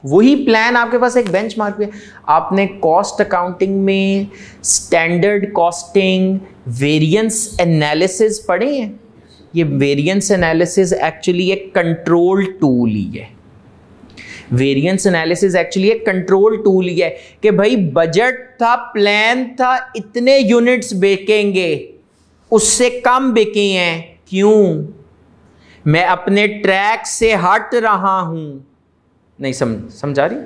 वही प्लान आपके पास एक बेंचमार्क भी है। आपने कॉस्ट अकाउंटिंग में स्टैंडर्ड कॉस्टिंग, वेरिएंस एनालिसिस पढ़े हैं। ये वेरिएंस एनालिसिस एक्चुअली एक कंट्रोल टूल ही है। वेरिएंस एनालिसिस एक्चुअली एक कंट्रोल टूल ही है कि भाई बजट था, प्लान था, इतने यूनिट्स बिकेंगे, उससे कम बिके हैं, क्यों? मैं अपने ट्रैक से हट रहा हूं। नहीं समझा रही?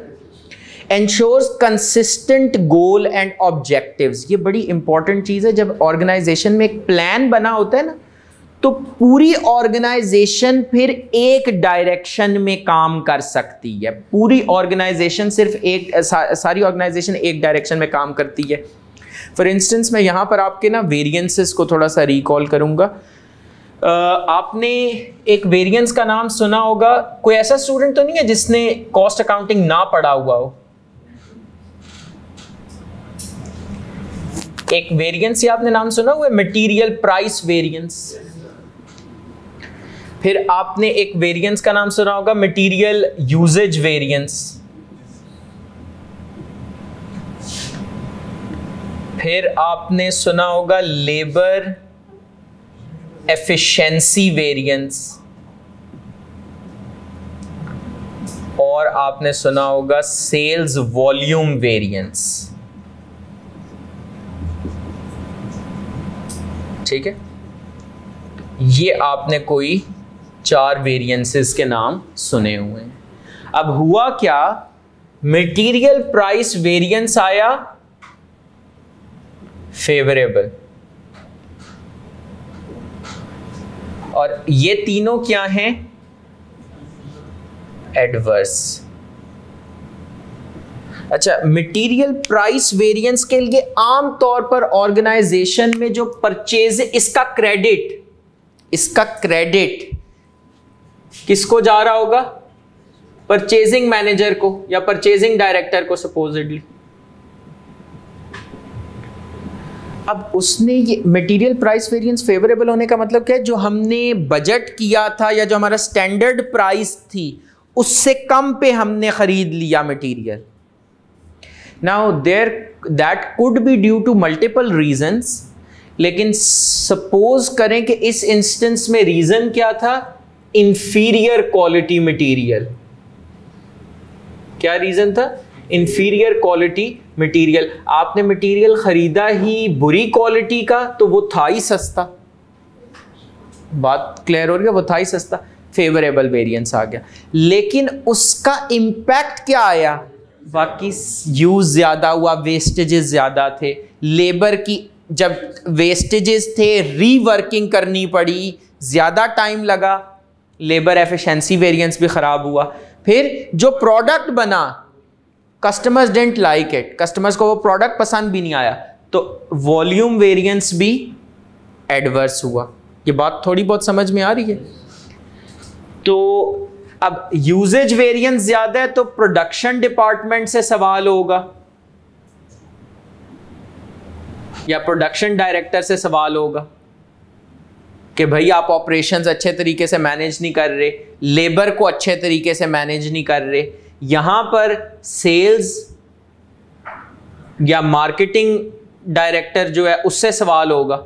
Ensures consistent goal and objectives. ये बड़ी इंपॉर्टेंट चीज है। जब ऑर्गेनाइजेशन में एक प्लान बना होता है ना, तो पूरी ऑर्गेनाइजेशन फिर एक डायरेक्शन में काम कर सकती है। पूरी ऑर्गेनाइजेशन सिर्फ एक, सारी ऑर्गेनाइजेशन एक डायरेक्शन में काम करती है। फॉर इंस्टेंस मैं यहाँ पर आपके ना वेरिएंसेस को थोड़ा सा रिकॉल करूँगा। आपने एक वेरिएंस का नाम सुना होगा। कोई ऐसा स्टूडेंट तो नहीं है जिसने कॉस्ट अकाउंटिंग ना पढ़ा हुआ हो? एक वेरिएंस आपने नाम सुना हुआ है, मटेरियल प्राइस वेरिएंस। फिर आपने एक वेरिएंस का नाम सुना होगा, मटेरियल यूजेज वेरिएंस। फिर आपने सुना होगा लेबर एफिशिएंसी वेरिएंस, और आपने सुना होगा सेल्स वॉल्यूम वेरिएंस। ठीक है, ये आपने कोई 4 वेरिएंसेस के नाम सुने हुए हैं। अब हुआ क्या, मटेरियल प्राइस वेरिएंस आया फेवरेबल, और ये तीनों क्या हैं? एडवर्स। अच्छा, मटेरियल प्राइस वेरिएंस के लिए आमतौर पर ऑर्गेनाइजेशन में जो परचेज, इसका क्रेडिट किसको जा रहा होगा? परचेजिंग मैनेजर को या परचेजिंग डायरेक्टर को सपोजिटली। अब उसने ये मटेरियल प्राइस वेरिएंस फेवरेबल होने का मतलब क्या है? जो हमने बजट किया था या जो हमारा स्टैंडर्ड प्राइस थी उससे कम पे हमने खरीद लिया material. Now that could be due to multiple reasons, लेकिन सपोज करें कि इस इंस्टेंस में रीजन क्या था? Inferior quality material. क्या रीजन था? Inferior quality material. आपने मटेरियल खरीदा ही बुरी क्वालिटी का, तो वो था ही सस्ता। बात क्लियर हो रही है? वो था ही सस्ता, फेवरेबल वेरिएंस आ गया। लेकिन उसका इंपैक्ट क्या आया? बाकी यूज ज्यादा हुआ, वेस्टेजेस ज्यादा थे, लेबर की जब वेस्टेजेस थे रीवर्किंग करनी पड़ी, ज्यादा टाइम लगा, लेबर एफिशिएंसी वेरिएंस भी खराब हुआ। फिर जो प्रोडक्ट बना, customers didn't like it, customers को वो प्रोडक्ट पसंद भी नहीं आया, तो वॉल्यूम वेरिएंस भी एडवर्स हुआ। ये बात थोड़ी बहुत समझ में आ रही है? तो अब यूजेज वेरिएंस ज्यादा है तो प्रोडक्शन डिपार्टमेंट से सवाल होगा या प्रोडक्शन डायरेक्टर से सवाल होगा कि भाई आप ऑपरेशंस अच्छे तरीके से मैनेज नहीं कर रहे, लेबर को अच्छे तरीके से मैनेज नहीं कर रहे। यहां पर सेल्स या मार्केटिंग डायरेक्टर जो है उससे सवाल होगा।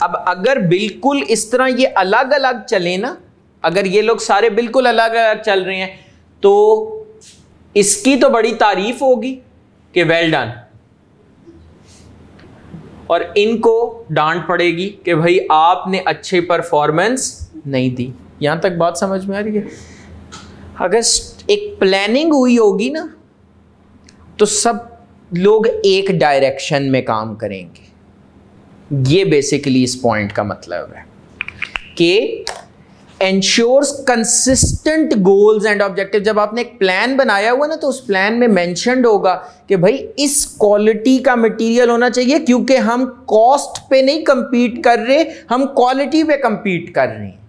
अब अगर बिल्कुल इस तरह ये अलग अलग चले ना, अगर ये लोग सारे बिल्कुल अलग अलग चल रहे हैं तो इसकी तो बड़ी तारीफ होगी कि वेल डन, और इनको डांट पड़ेगी कि भाई आपने अच्छी परफॉर्मेंस नहीं दी। यहां तक बात समझ में आ रही है? अगर एक प्लानिंग हुई होगी ना तो सब लोग एक डायरेक्शन में काम करेंगे। ये बेसिकली इस पॉइंट का मतलब है कि ensures consistent goals and objective. जब आपने एक प्लान बनाया हुआ ना तो उस प्लान में मेंशन्ड होगा कि भाई इस क्वालिटी का मटेरियल होना चाहिए, क्योंकि हम कॉस्ट पे नहीं कंपीट कर रहे, हम क्वालिटी पे कंपीट कर रहे हैं।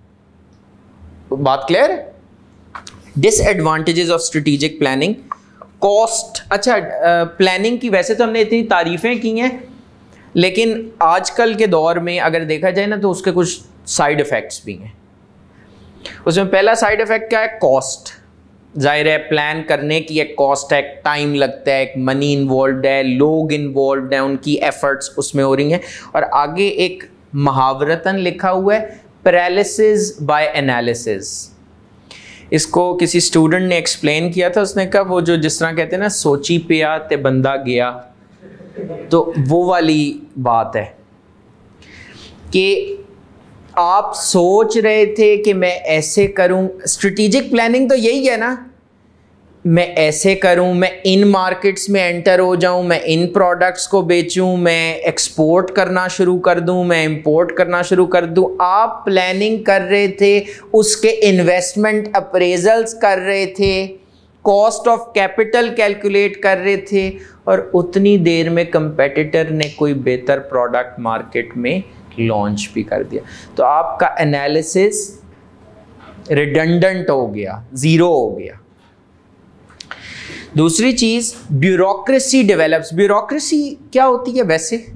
बात क्लियर है? Disadvantages of strategic planning. Cost, अच्छा प्लानिंग की वैसे तो हमने इतनी तारीफें की हैं, लेकिन आजकल के दौर में अगर देखा जाए ना तो उसके कुछ साइड इफेक्ट्स भी हैं। उसमें पहला साइड इफेक्ट क्या है? कॉस्ट। जाहिर है प्लान करने की एक कॉस्ट है, टाइम लगता है, एक मनी इन्वॉल्व है, लोग इन्वॉल्व हैं, उनकी एफर्ट्स उसमें हो रही हैं। और आगे एक मुहावरतन लिखा हुआ है पैरालिसिस बाय एनालिसिस। इसको किसी स्टूडेंट ने एक्सप्लेन किया था, उसने कहा वो जो जिस तरह कहते हैं ना सोची पिया ते बंदा गया, तो वो वाली बात है कि आप सोच रहे थे कि मैं ऐसे करूं। स्ट्रेटेजिक प्लानिंग तो यही है ना, मैं ऐसे करूं, मैं इन मार्केट्स में एंटर हो जाऊं, मैं इन प्रोडक्ट्स को बेचूं, मैं एक्सपोर्ट करना शुरू कर दूं, मैं इंपोर्ट करना शुरू कर दूं। आप प्लानिंग कर रहे थे, उसके इन्वेस्टमेंट अप्रेजल्स कर रहे थे, कॉस्ट ऑफ कैपिटल कैलकुलेट कर रहे थे, और उतनी देर में कंपेटिटर ने कोई बेहतर प्रोडक्ट मार्केट में लॉन्च भी कर दिया। तो आपका एनालिसिस रिडंडेंट हो गया, जीरो हो गया। दूसरी चीज, ब्यूरोक्रेसी डेवलप्स। ब्यूरोक्रेसी क्या होती है वैसे?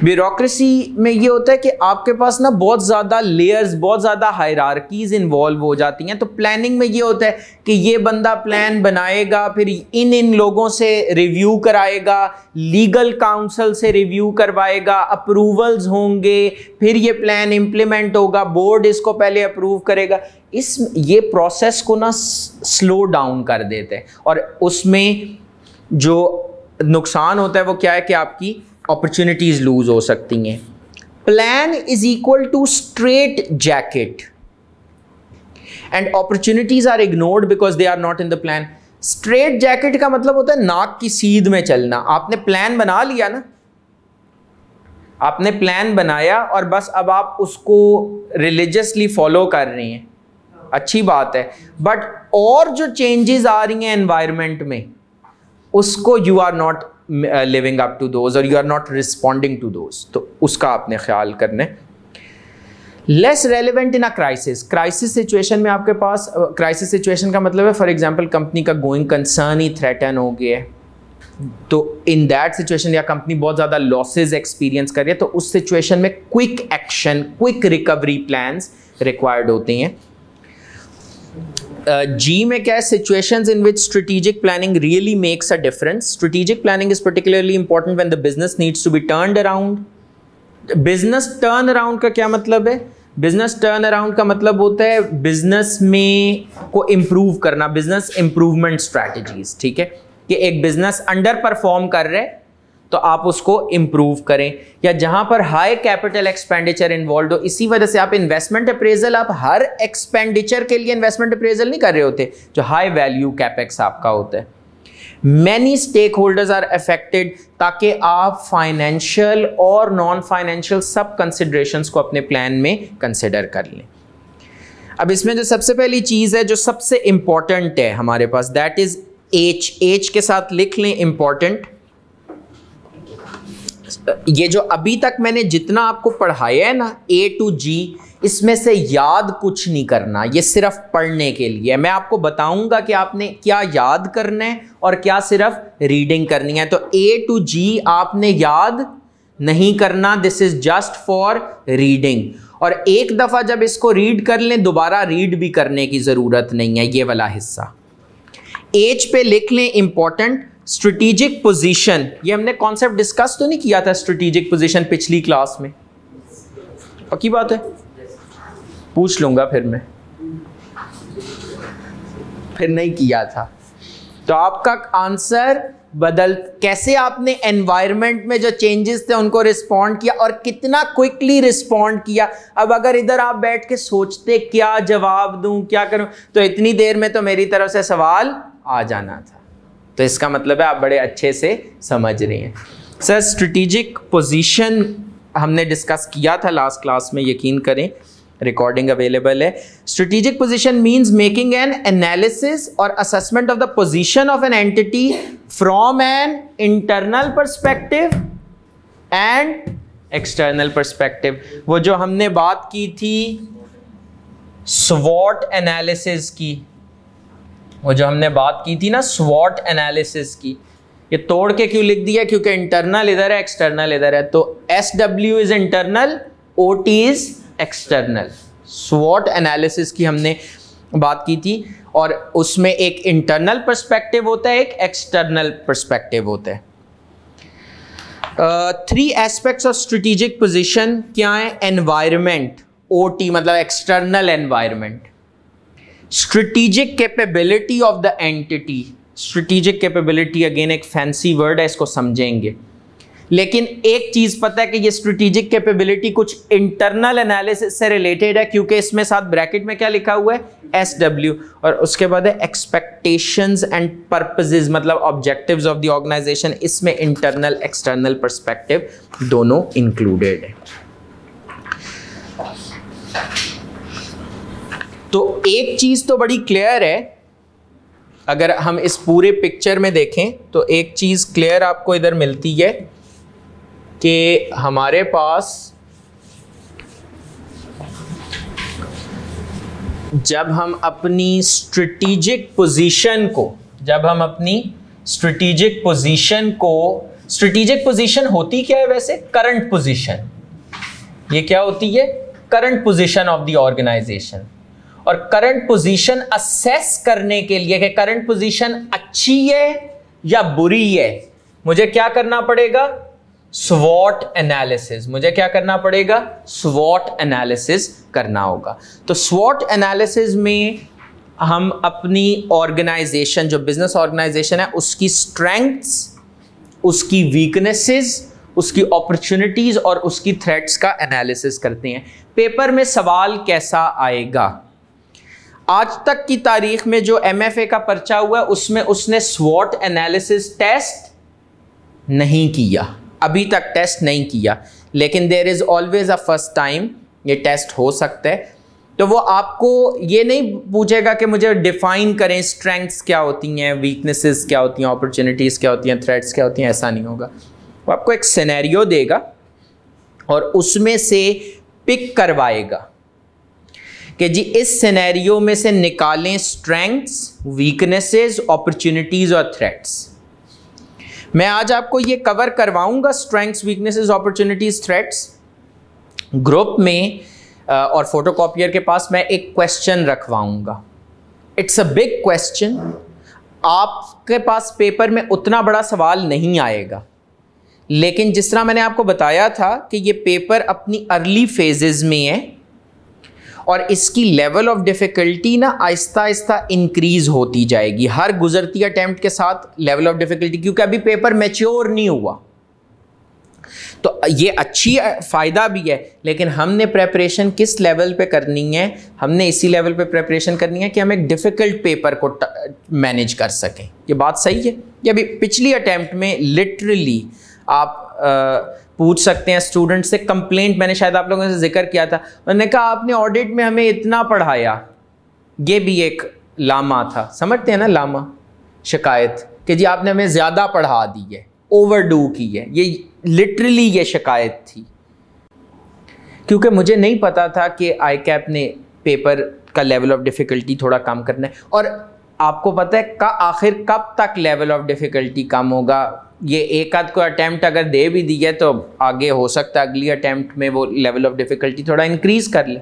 ब्यूरोक्रेसी में ये होता है कि आपके पास ना बहुत ज़्यादा लेयर्स, बहुत ज़्यादा हायरार्कीज इन्वॉल्व हो जाती हैं। तो प्लानिंग में ये होता है कि ये बंदा प्लान बनाएगा, फिर इन लोगों से रिव्यू कराएगा, लीगल काउंसिल से रिव्यू करवाएगा, अप्रूवल्स होंगे, फिर ये प्लान इम्प्लीमेंट होगा, बोर्ड इसको पहले अप्रूव करेगा। ये प्रोसेस को ना स्लो डाउन कर देते हैं, और उसमें जो नुकसान होता है वो क्या है कि आपकी अपॉर्चुनिटीज लूज हो सकती हैं। Plan is equal to straitjacket and opportunities are ignored because they are not in the plan. Straitjacket का मतलब होता है नाक की सीध में चलना। आपने प्लान बना लिया ना, आपने प्लान बनाया और बस अब आप उसको रिलीजियसली फॉलो कर रहे हैं, अच्छी बात है, बट और जो चेंजेस आ रही हैं एनवायरनमेंट में उसको you are not living up to those और you are not responding to those, तो उसका आपने ख्याल करना है। Less relevant in a crisis. Crisis situation में आपके पास, क्राइसिस सिचुएशन का मतलब है फॉर एग्जांपल कंपनी का गोइंग कंसर्न ही थ्रेटन हो गया है, तो इन दैट सिचुएशन या कंपनी बहुत ज़्यादा लॉसेज एक्सपीरियंस कर रही है, तो उस सिचुएशन में quick action, quick recovery plans required होते हैं। G में क्या है? Situations in which strategic planning really makes a difference. Strategic planning is particularly important when the business needs to be turned around. Business turnaround का क्या मतलब है? Business turnaround का मतलब होता है business में को improve करना, business improvement strategies, ठीक है? कि एक business अंडर परफॉर्म कर रहे हैं तो आप उसको इम्प्रूव करें, या जहां पर हाई कैपिटल एक्सपेंडिचर इन्वॉल्व हो, इसी वजह से आप इन्वेस्टमेंट अप्रेजल, आप हर एक्सपेंडिचर के लिए इन्वेस्टमेंट अप्रेजल नहीं कर रहे होते, जो हाई वैल्यू कैपेक्स आपका होता है। Many stakeholders are affected, ताकि आप फाइनेंशियल और नॉन फाइनेंशियल सब कंसिडरेशंस को अपने प्लान में कंसिडर कर लें। अब इसमें जो सबसे पहली चीज़ है जो सबसे इंपॉर्टेंट है हमारे पास, दैट इज एच के साथ लिख लें इंपॉर्टेंट। ये जो अभी तक मैंने जितना आपको पढ़ाया है ना A to G, इसमें से याद कुछ नहीं करना, ये सिर्फ पढ़ने के लिए। मैं आपको बताऊंगा कि आपने क्या याद करना है और क्या सिर्फ रीडिंग करनी है। तो A to G आपने याद नहीं करना, this is just for reading. और एक दफा जब इसको रीड कर लें दोबारा रीड भी करने की जरूरत नहीं है, ये वाला हिस्सा। H पे लिख लें इंपॉर्टेंट स्ट्रेटेजिक पोजीशन। ये हमने कॉन्सेप्ट डिस्कस तो नहीं किया था स्ट्रेटेजिक पोजीशन पिछली क्लास में? पक्की बात है, पूछ लूंगा फिर मैं, फिर नहीं किया था तो आपका आंसर बदल, कैसे आपने एनवायरनमेंट में जो चेंजेस थे उनको रिस्पॉन्ड किया और कितना क्विकली रिस्पॉन्ड किया। अब अगर इधर आप बैठ के सोचते क्या जवाब दूं क्या करूं, तो इतनी देर में तो मेरी तरफ से सवाल आ जाना था। तो इसका मतलब है आप बड़े अच्छे से समझ रहे हैं। सर स्ट्रेटेजिक पोजीशन हमने डिस्कस किया था लास्ट क्लास में, यकीन करें रिकॉर्डिंग अवेलेबल है। Strategic position means making an analysis और assessment of the position of an entity from an internal perspective and external perspective. वो जो हमने बात की थी स्वॉट एनालिसिस की, वो जो हमने बात की थी ना स्वॉट एनालिसिस की, ये तोड़ के क्यों लिख दिया? क्योंकि इंटरनल इधर है एक्सटर्नल इधर है। तो SW is internal, OT is external. स्वॉट एनालिसिस की हमने बात की थी और उसमें एक इंटरनल पर्सपेक्टिव होता है, एक एक्सटर्नल पर्सपेक्टिव होता है। 3 एस्पेक्ट्स ऑफ स्ट्रेटेजिक पोजीशन क्या है? एनवायरनमेंट, OT मतलब external environment, strategic capability of the entity. Strategic capability again एक फैंसी वर्ड है, इसको समझेंगे, लेकिन एक चीज पता है कि ये स्ट्रेटेजिक कैपेबिलिटी कुछ इंटरनल एनालिसिस से रिलेटेड है, क्योंकि इसमें साथ ब्रैकेट में क्या लिखा हुआ है? SW, और उसके बाद है एक्सपेक्टेशंस एंड पर्पसेस मतलब ऑब्जेक्टिव्स ऑफ द ऑर्गेनाइजेशन। इसमें इंटरनल एक्सटर्नल पर्सपेक्टिव दोनों इंक्लूडेड है। तो एक चीज तो बड़ी क्लियर है, अगर हम इस पूरे पिक्चर में देखें तो एक चीज क्लियर आपको इधर मिलती है कि हमारे पास जब हम अपनी स्ट्रेटेजिक पोजीशन को, स्ट्रेटेजिक पोजीशन होती क्या है वैसे? Current position. ये क्या होती है? Current position of the organisation. और करंट पोजीशन असेस करने के लिए कि करंट पोजीशन अच्छी है या बुरी है, मुझे क्या करना पड़ेगा? स्वॉट एनालिसिस। मुझे क्या करना पड़ेगा? स्वॉट एनालिसिस करना होगा। तो स्वॉट एनालिसिस में हम अपनी ऑर्गेनाइजेशन, जो बिजनेस ऑर्गेनाइजेशन है, उसकी स्ट्रेंथ्स, उसकी वीकनेसेस, उसकी अपॉर्चुनिटीज और उसकी थ्रेट्स का एनालिसिस करते हैं। पेपर में सवाल कैसा आएगा? आज तक की तारीख में जो MFA का पर्चा हुआ है उसमें उसने स्वॉट एनालिसिस टेस्ट नहीं किया, अभी तक टेस्ट नहीं किया, लेकिन there is always a first time, ये टेस्ट हो सकता है। तो वो आपको ये नहीं पूछेगा कि मुझे डिफाइन करें स्ट्रेंथ्स क्या होती हैं, वीकनेसेस क्या होती हैं, अपॉर्चुनिटीज़ क्या होती हैं, थ्रेट्स क्या होती हैं, ऐसा नहीं होगा। वो आपको एक सिनेरियो देगा और उसमें से पिक करवाएगा कि जी इस सिनेरियो में से निकालें स्ट्रेंथ्स, वीकनेसेस, अपॉर्चुनिटीज़ और थ्रेट्स। मैं आज आपको ये कवर करवाऊंगा strengths, weaknesses, opportunities, threats. Group में और फोटोकॉपियर के पास मैं एक क्वेश्चन रखवाऊंगा। It's a big question. आपके पास पेपर में उतना बड़ा सवाल नहीं आएगा, लेकिन जिस तरह मैंने आपको बताया था कि ये पेपर अपनी अर्ली फेजेस में है और इसकी लेवल ऑफ डिफ़िकल्टी ना आहिस्ता आहिस्ता इंक्रीज होती जाएगी हर गुजरती अटेम्प्ट के साथ लेवल ऑफ डिफ़िकल्टी, क्योंकि अभी पेपर मैच्योर नहीं हुआ। तो ये अच्छी फ़ायदा भी है, लेकिन हमने प्रेपरेशन किस लेवल पे करनी है? हमने इसी लेवल पे प्रेपरेशन करनी है कि हम एक डिफ़िकल्ट पेपर को मैनेज कर सकें। ये बात सही है। ये अभी पिछली अटेम्प्ट में लिटरली आप पूछ सकते हैं स्टूडेंट से, कंप्लेंट मैंने शायद आप लोगों से जिक्र किया था, उन्होंने कहा आपने ऑडिट में हमें इतना पढ़ाया। ये भी एक लामा था, समझते हैं ना लामा? शिकायत कि जी आपने हमें ज़्यादा पढ़ा दी है, ओवरडू की है। ये लिटरली ये शिकायत थी, क्योंकि मुझे नहीं पता था कि आई कैप ने पेपर का लेवल ऑफ डिफ़िकल्टी थोड़ा कम करना है। और आपको पता है आखिर कब तक लेवल ऑफ डिफ़िकल्टी कम होगा? ये एक आध को अटैम्प्ट अगर दे भी दिया तो आगे हो सकता है अगली अटैम्प्ट में वो लेवल ऑफ डिफ़िकल्टी थोड़ा इंक्रीज़ कर ले।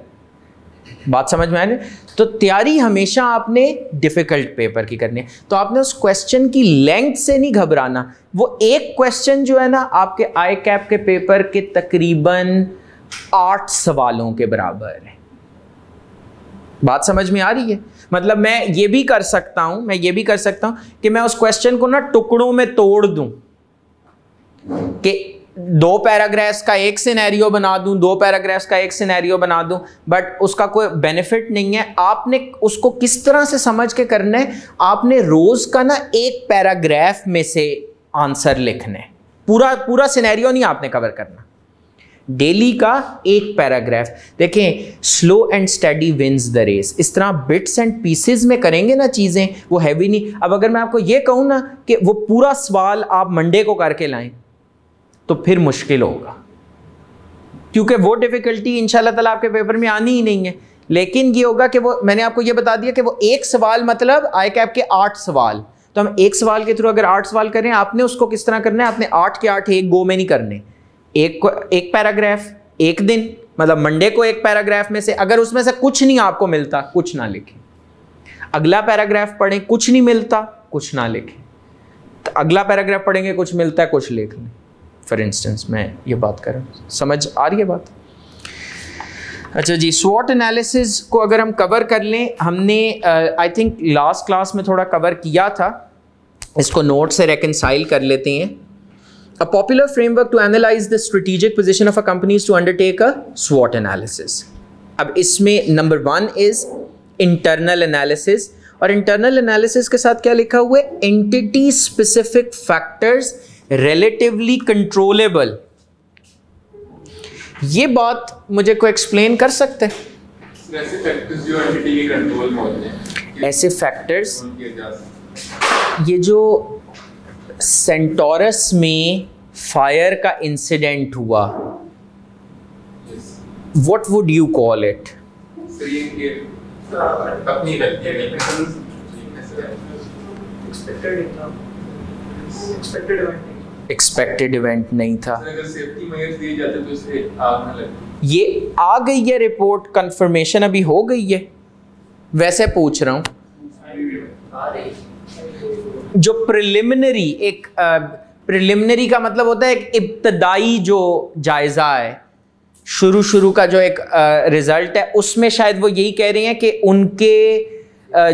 बात समझ में आ रही? तो तैयारी हमेशा आपने डिफ़िकल्ट पेपर की करनी है। तो आपने उस क्वेश्चन की लेंथ से नहीं घबराना। वो एक क्वेश्चन जो है ना आपके आई कैप के पेपर के तकरीबन 8 सवालों के बराबर है। बात समझ में आ रही है? मतलब मैं ये भी कर सकता हूं कि मैं उस क्वेश्चन को ना टुकड़ों में तोड़ दूं, कि 2 पैराग्राफ्स का एक सिनेरियो बना दूं, 2 पैराग्राफ्स का एक सिनेरियो बना दूं, बट उसका कोई बेनिफिट नहीं है। आपने उसको किस तरह से समझ के करना है, आपने रोज का ना एक पैराग्राफ में से आंसर लिखना है। पूरा सिनेरियो नहीं आपने कवर करना, डेली का एक पैराग्राफ। देखें, slow and study wins the race. इस तरह बिट्स एंड पीसेस में करेंगे ना चीज़ें, वो हैवी नहीं। अब अगर मैं आपको ये कहूँ ना कि वो पूरा सवाल आप मंडे को करके लाएं तो फिर मुश्किल होगा, क्योंकि वो डिफ़िकल्टी इंशाल्लाह ताला आपके पेपर में आनी ही नहीं है। लेकिन ये होगा कि वो, मैंने आपको ये बता दिया कि वो एक सवाल मतलब आई कैप के 8 सवाल। तो हम एक सवाल के थ्रू अगर 8 सवाल करें, आपने उसको किस तरह करना है? आपने 8 के 8 एक गो में नहीं करने। एक पैराग्राफ एक दिन, मतलब मंडे को एक पैराग्राफ में से अगर उसमें से कुछ नहीं आपको मिलता, कुछ ना लिखें। अगला पैराग्राफ पढ़ें, कुछ नहीं मिलता, कुछ ना लिखें। तो अगला पैराग्राफ पढ़ेंगे, कुछ मिलता है, कुछ लिख लें। फॉर इंस्टेंस मैं ये बात कर रहा हूँ, समझ आ रही है बात? अच्छा जी, स्वॉट एनालिसिस को अगर हम कवर कर लें, हमने आई थिंक लास्ट क्लास में थोड़ा कवर किया था, इसको नोट से रेकंसाइल कर लेते हैं। A popular framework to analyze the strategic position of a company is to undertake a SWOT analysis. अब इसमें नंबर 1 is internal analysis, और internal analysis के साथ क्या लिखा हुआ है? Entity specific factors relatively controllable. ये बात मुझे कोई एक्सप्लेन कर सकते हैं? ऐसे फैक्टर्स जो एंटिटी के कंट्रोल में होते हैं, ऐसे फैक्टर्स, ये जो सेंटोरस में फायर का इंसिडेंट हुआ, what would you call it? Expected event नहीं था। अगर सेफ्टी मेजर्स दिए जाते तो इससे आग न लगती। ये आ गई है रिपोर्ट, कंफर्मेशन अभी हो गई है? वैसे पूछ रहा हूँ, जो प्रिलिमिनरी, एक प्रिलिमिनरी का मतलब होता है एक इब्तदाई जो जायज़ा है, शुरू का जो एक रिज़ल्ट है, उसमें शायद वो यही कह रहे हैं कि उनके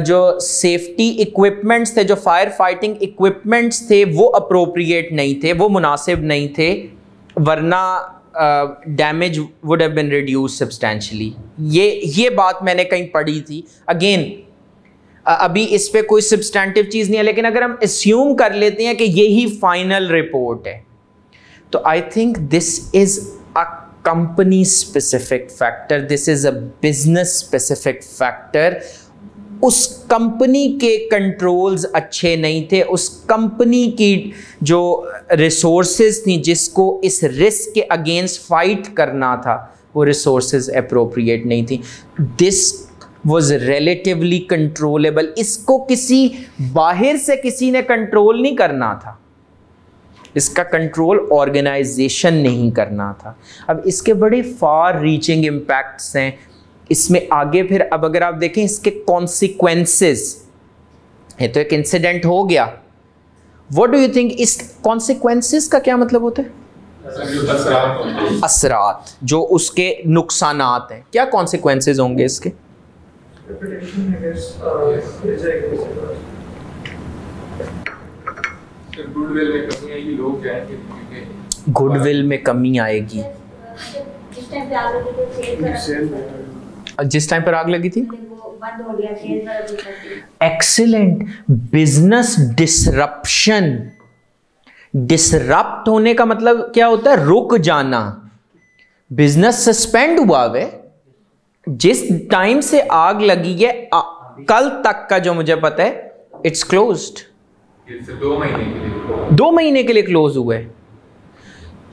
जो सेफ्टी इक्विपमेंट्स थे, जो फायर फाइटिंग इक्विपमेंट्स थे, वो अप्रोप्रिएट नहीं थे, वो मुनासिब नहीं थे, वरना damage would have been reduce substantially. ये बात मैंने कहीं पढ़ी थी। अगेन अभी इस पे कोई सब्सटेंटिव चीज़ नहीं है, लेकिन अगर हम अस्यूम कर लेते हैं कि यही फाइनल रिपोर्ट है, तो I think this is a company specific factor, this is a business specific factor. उस कंपनी के कंट्रोल्स अच्छे नहीं थे, उस कंपनी की जो रिसोर्सेज थी जिसको इस रिस्क के अगेंस्ट फाइट करना था, वो रिसोर्सेज अप्रोप्रिएट नहीं थी। This was relatively controllable. इसको किसी बाहर से किसी ने कंट्रोल नहीं करना था, इसका कंट्रोल ऑर्गेनाइजेशन नहीं करना था। अब इसके बड़े फार रीचिंग इम्पैक्ट्स हैं इसमें आगे। फिर अब अगर आप देखें इसके कॉन्सिक्वेंसेस, ये तो एक इंसिडेंट हो गया, व्हाट डू यू थिंक इस कॉन्सिक्वेंसेस का क्या मतलब होता है? असरात, जो उसके नुकसानात हैं, क्या कॉन्सिक्वेंसेस होंगे इसके? गुडविल में कमी आएगी। जिस टाइम पर आग लगी थी, एक्सीलेंट। बिजनेस डिसरप्शन, डिसरप्ट होने का मतलब क्या होता है? रुक जाना। बिजनेस सस्पेंड हुआ है। जिस टाइम से आग लगी है कल तक का जो मुझे पता है, इट्स क्लोज्ड। ये सिर्फ 2 महीने के लिए 2 महीने के लिए क्लोज हुए।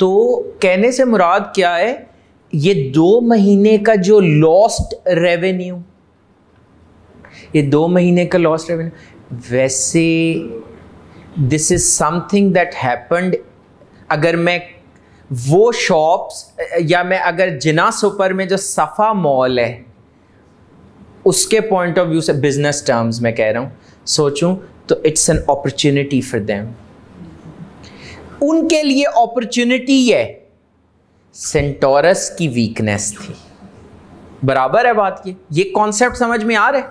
तो कहने से मुराद क्या है, ये 2 महीने का जो लॉस्ट रेवेन्यू, ये 2 महीने का लॉस्ट रेवेन्यू, वैसे this is something that happened. अगर मैं वो शॉप्स या मैं अगर जिना सुपर में जो सफ़ा मॉल है उसके पॉइंट ऑफ व्यू से बिजनेस टर्म्स में कह रहा हूँ सोचूं, तो it's an opportunity for them. उनके लिए अपॉर्चुनिटी है, सेंटोरस की वीकनेस थी। बराबर है बात की, ये कॉन्सेप्ट समझ में आ रहा है,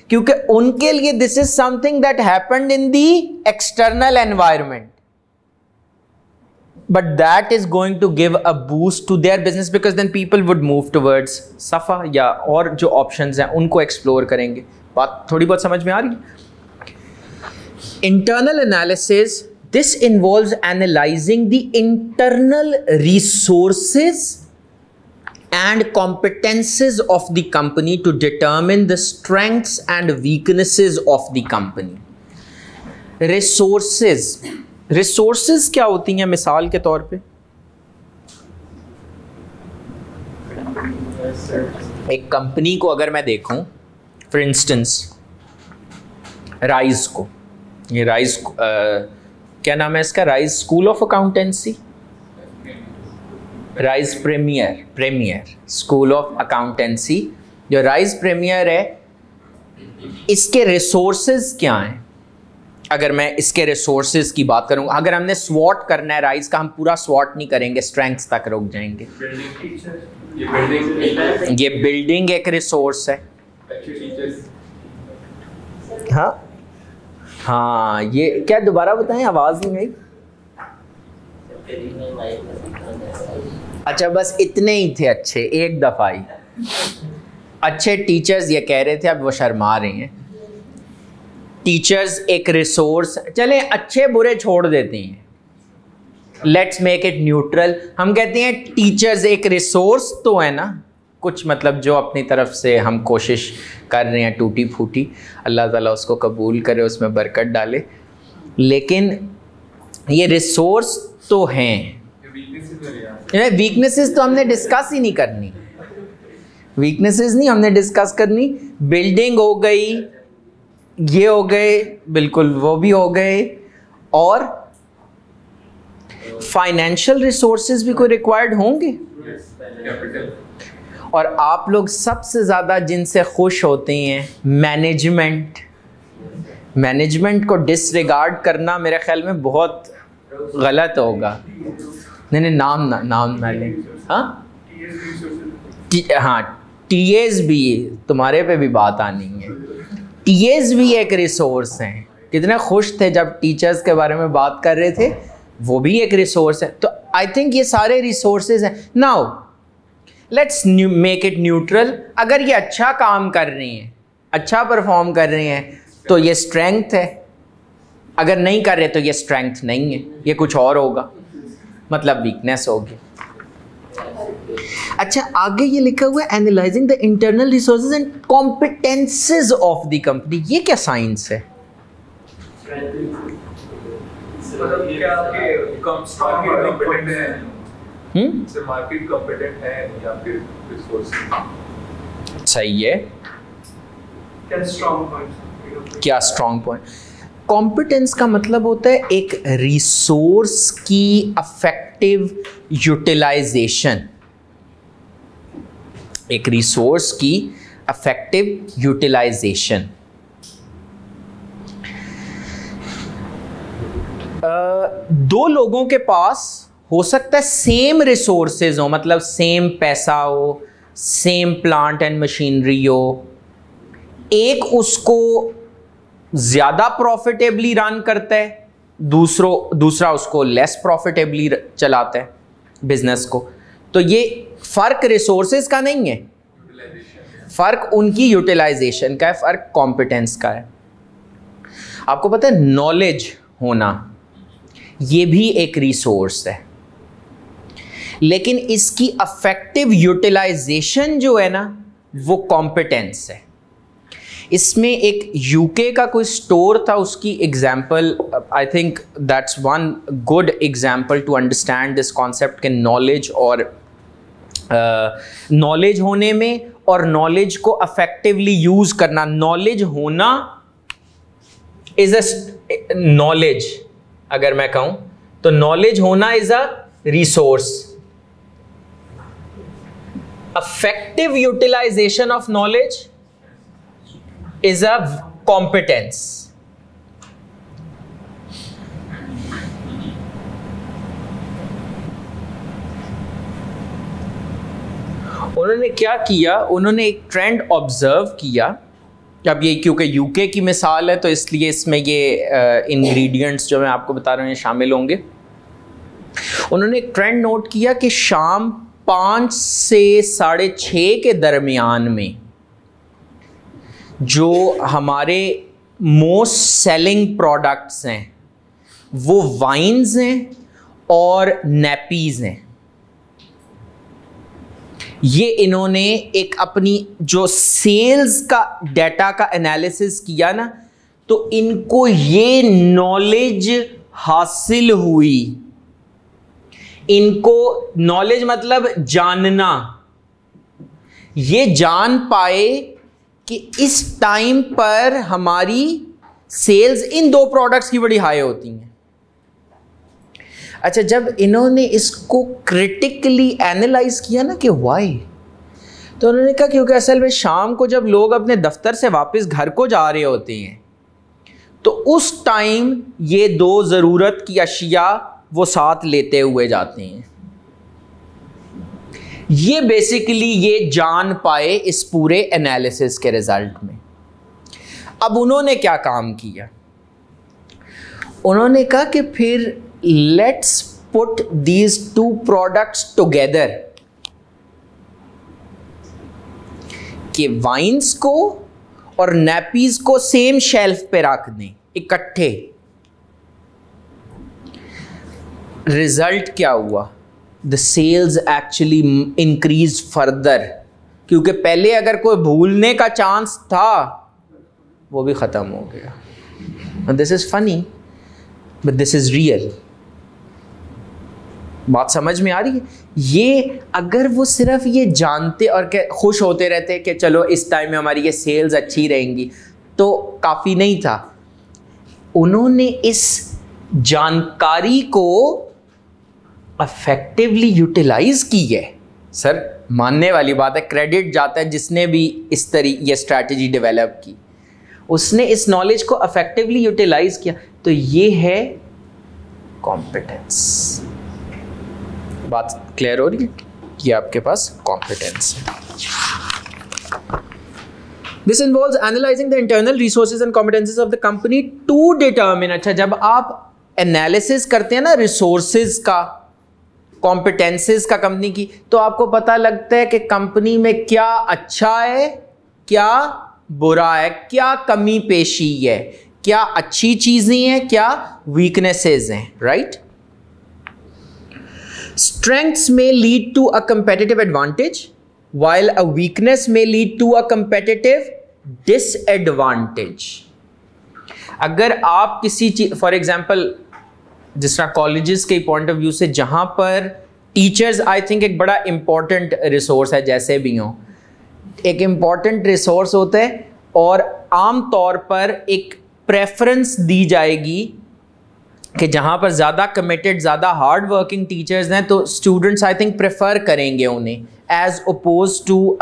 क्योंकि उनके लिए this is something that happened in the external environment, but that is going to give a boost to their business because then people would move towards सफ़ा या और जो options हैं उनको explore करेंगे। बात थोड़ी बहुत समझ में आ रही है? Internal analysis, this involves analyzing the internal resources and competences of the company to determine the strengths and weaknesses of the company. Resources क्या होती हैं मिसाल के तौर पे? एक कंपनी को अगर मैं देखूं, फॉर इंस्टेंस राइज को, ये राइज क्या नाम है इसका, Rise School of Accountancy, Rise Premier School of Accountancy. जो राइज प्रीमियर है, इसके रिसोर्सेज क्या हैं? अगर मैं इसके रिसोर्सेज की बात करूं, अगर हमने स्वॉट करना है राइज का, हम पूरा स्वॉट नहीं करेंगे, स्ट्रेंथ्स तक रुक जाएंगे। ये बिल्डिंग एक रिसोर्स है। हाँ ये क्या, दोबारा बताएं, आवाज नहीं आई। अच्छा बस इतने ही थे अच्छे, एक दफा ही अच्छे टीचर्स ये कह रहे थे, अब वो शर्मा रहे हैं। टीचर्स एक रिसोर्स, चले अच्छे बुरे छोड़ देते हैं, लेट्स मेक इट न्यूट्रल। हम कहते हैं टीचर्स एक रिसोर्स तो है ना, कुछ मतलब जो अपनी तरफ से हम कोशिश कर रहे हैं टूटी फूटी, अल्लाह ताला उसको कबूल करे, उसमें बरकत डाले, लेकिन ये रिसोर्स तो हैं। वीकनेसेस तो हमने डिस्कस ही नहीं करनी, वीकनेसेस नहीं हमने डिस्कस करनी। बिल्डिंग हो गई, ये हो गए, बिल्कुल वो भी हो गए, और फाइनेंशियल रिसोर्सेज भी कोई रिक्वायर्ड होंगे। और आप लोग सबसे ज़्यादा जिनसे खुश होते हैं, मैनेजमेंट। मैनेजमेंट को डिसरिगार्ड करना मेरे ख्याल में बहुत गलत होगा। नहीं नाम ना लें। हाँ टीएस भी, तुम्हारे पे भी बात आनी है। टीएस भी एक रिसोर्स हैं। कितने खुश थे जब टीचर्स के बारे में बात कर रहे थे, वो भी एक रिसोर्स है। तो आई थिंक ये सारे रिसोर्सेज हैं। Now let's make it neutral. अगर ये अच्छा काम कर रही हैं, अच्छा परफॉर्म कर रहे हैं, तो ये स्ट्रेंथ है। अगर नहीं कर रहे तो ये स्ट्रेंथ नहीं है, ये कुछ और होगा, मतलब वीकनेस होगी। अच्छा आगे ये लिखा हुआ है analysing the internal resources and competences of the company. ये क्या साइंस है? मार्केट कॉम्पिटेंट है या फिर रिसोर्स सही है। क्या स्ट्रॉन्ग पॉइंट? कॉम्पिटेंस का मतलब होता है एक रिसोर्स की अफेक्टिव यूटिलाइजेशन, एक रिसोर्स की अफेक्टिव यूटिलाइजेशन। दो लोगों के पास हो सकता है सेम रिसोर्सेज हो, मतलब सेम पैसा हो, सेम प्लांट एंड मशीनरी हो, एक उसको ज़्यादा प्रॉफिटेबली रन करता है, दूसरा उसको लेस प्रॉफिटेबली चलाता है बिजनेस को। तो ये फ़र्क रिसोर्सेज का नहीं है, फ़र्क उनकी यूटिलाइजेशन का है, फ़र्क कॉम्पिटेंस का है। आपको पता है नॉलेज होना ये भी एक रिसोर्स है, लेकिन इसकी अफेक्टिव यूटिलाइजेशन जो है ना वो कॉम्पिटेंस है। इसमें एक यूके का कोई स्टोर था, उसकी example I think that's one good example to understand this concept के नॉलेज और नॉलेज होने में और नॉलेज को अफेक्टिवली यूज करना. नॉलेज होना इज अ नॉलेज, अगर मैं कहूं तो नॉलेज होना is a resource. effective utilization of knowledge is a competence. उन्होंने क्या किया, उन्होंने एक ट्रेंड ऑब्जर्व किया. अब ये क्योंकि यूके की मिसाल है तो इसलिए इसमें ये इंग्रेडिएंट्स जो मैं आपको बता रहा हूँ ये शामिल होंगे. उन्होंने एक ट्रेंड नोट किया कि शाम 5 से 6:30 के दरमियान में जो हमारे मोस्ट सेलिंग प्रोडक्ट्स हैं वो वाइन्स हैं और नैपीज हैं. ये इन्होंने एक अपनी जो सेल्स का डाटा का एनालिसिस किया ना, तो इनको ये नॉलेज हासिल हुई. इनको नॉलेज मतलब जानना, ये जान पाए कि इस टाइम पर हमारी सेल्स इन 2 प्रोडक्ट्स की बड़ी हाई होती हैं. अच्छा, जब इन्होंने इसको क्रिटिकली एनालाइज किया ना कि वाई, तो उन्होंने कहा क्योंकि असल में शाम को जब लोग अपने दफ्तर से वापस घर को जा रहे होते हैं तो उस टाइम ये 2 ज़रूरत की अशिया वो साथ लेते हुए जाते हैं. ये बेसिकली ये जान पाए इस पूरे एनालिसिस के रिजल्ट में. अब उन्होंने क्या काम किया, उन्होंने कहा कि फिर let's put these 2 products together, कि वाइन्स को और नैपीज को सेम शेल्फ पे रख दें इकट्ठे. रिजल्ट क्या हुआ, the sales actually increase further, क्योंकि पहले अगर कोई भूलने का चांस था वो भी ख़त्म हो गया. This is funny but this is real. बात समझ में आ रही है? ये अगर वो सिर्फ ये जानते और खुश होते रहते कि चलो इस टाइम में हमारी ये सेल्स अच्छी रहेंगी तो काफ़ी नहीं था. उन्होंने इस जानकारी को अफेक्टिवली यूटिलाइज की है. सर मानने वाली बात है, क्रेडिट जाता है जिसने भी इस तरीके ये स्ट्रैटेजी डेवलप की, उसने इस नॉलेज को अफेक्टिवली यूटिलाइज किया. तो ये है कॉम्पिटेंस. बात क्लियर हो रही है? ये आपके पास कॉम्पिटेंस है. This involves analyzing the internal resources and competencies of the company to determine. अच्छा, जब आप एनालिसिस करते हैं ना रिसोर्सेज का, कॉम्पिटेंसेस का कंपनी की, तो आपको पता लगता है कि कंपनी में क्या अच्छा है, क्या बुरा है, क्या कमी पेशी है, क्या अच्छी चीजें हैं, क्या वीकनेसेस हैं. Right? Strengths may lead to a competitive advantage, while a weakness may lead to a competitive disadvantage. अगर आप किसी चीज, फॉर एग्जाम्पल जिस तरह कॉलेजेस के पॉइंट ऑफ व्यू से, जहाँ पर टीचर्स आई थिंक एक बड़ा इम्पॉर्टेंट रिसोर्स है, जैसे भी हों एक इम्पॉर्टेंट रिसोर्स होता है और आम तौर पर एक प्रेफरेंस दी जाएगी कि जहाँ पर ज़्यादा कमिटेड, ज़्यादा हार्ड वर्किंग टीचर्स हैं तो स्टूडेंट्स आई थिंक प्रेफर करेंगे उन्हें as oppose to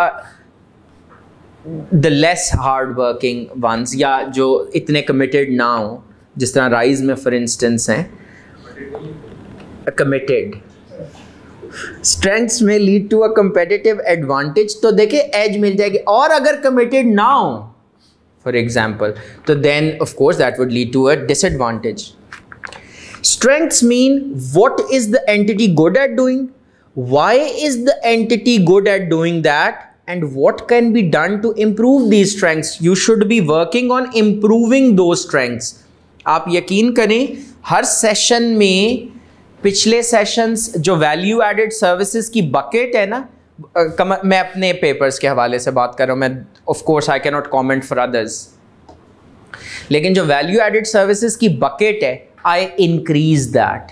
the less hard working ones, या जो इतने कमिटेड ना हो, जिस तरह राइज में फॉर इंस्टेंस हैं कमिटेड. स्ट्रेंथ्स में lead to a competitive advantage, तो देखिए एज मिल जाएगी. और अगर कमिटेड ना हो फॉर एग्जाम्पल तो then of course that would lead to a disadvantage. Strengths mean what is the entity good at doing, why is the entity good at doing that, and what can be done to improve these strengths. You should be working on improving those strengths. आप यकीन करें हर session में, पिछले sessions जो value added services की bucket है ना, मैं अपने पेपर्स के हवाले से बात कर रहा हूँ, मैं of course I can not comment for others, लेकिन जो वैल्यू एडेड सर्विसेज की बकेट है आई इंक्रीज दैट।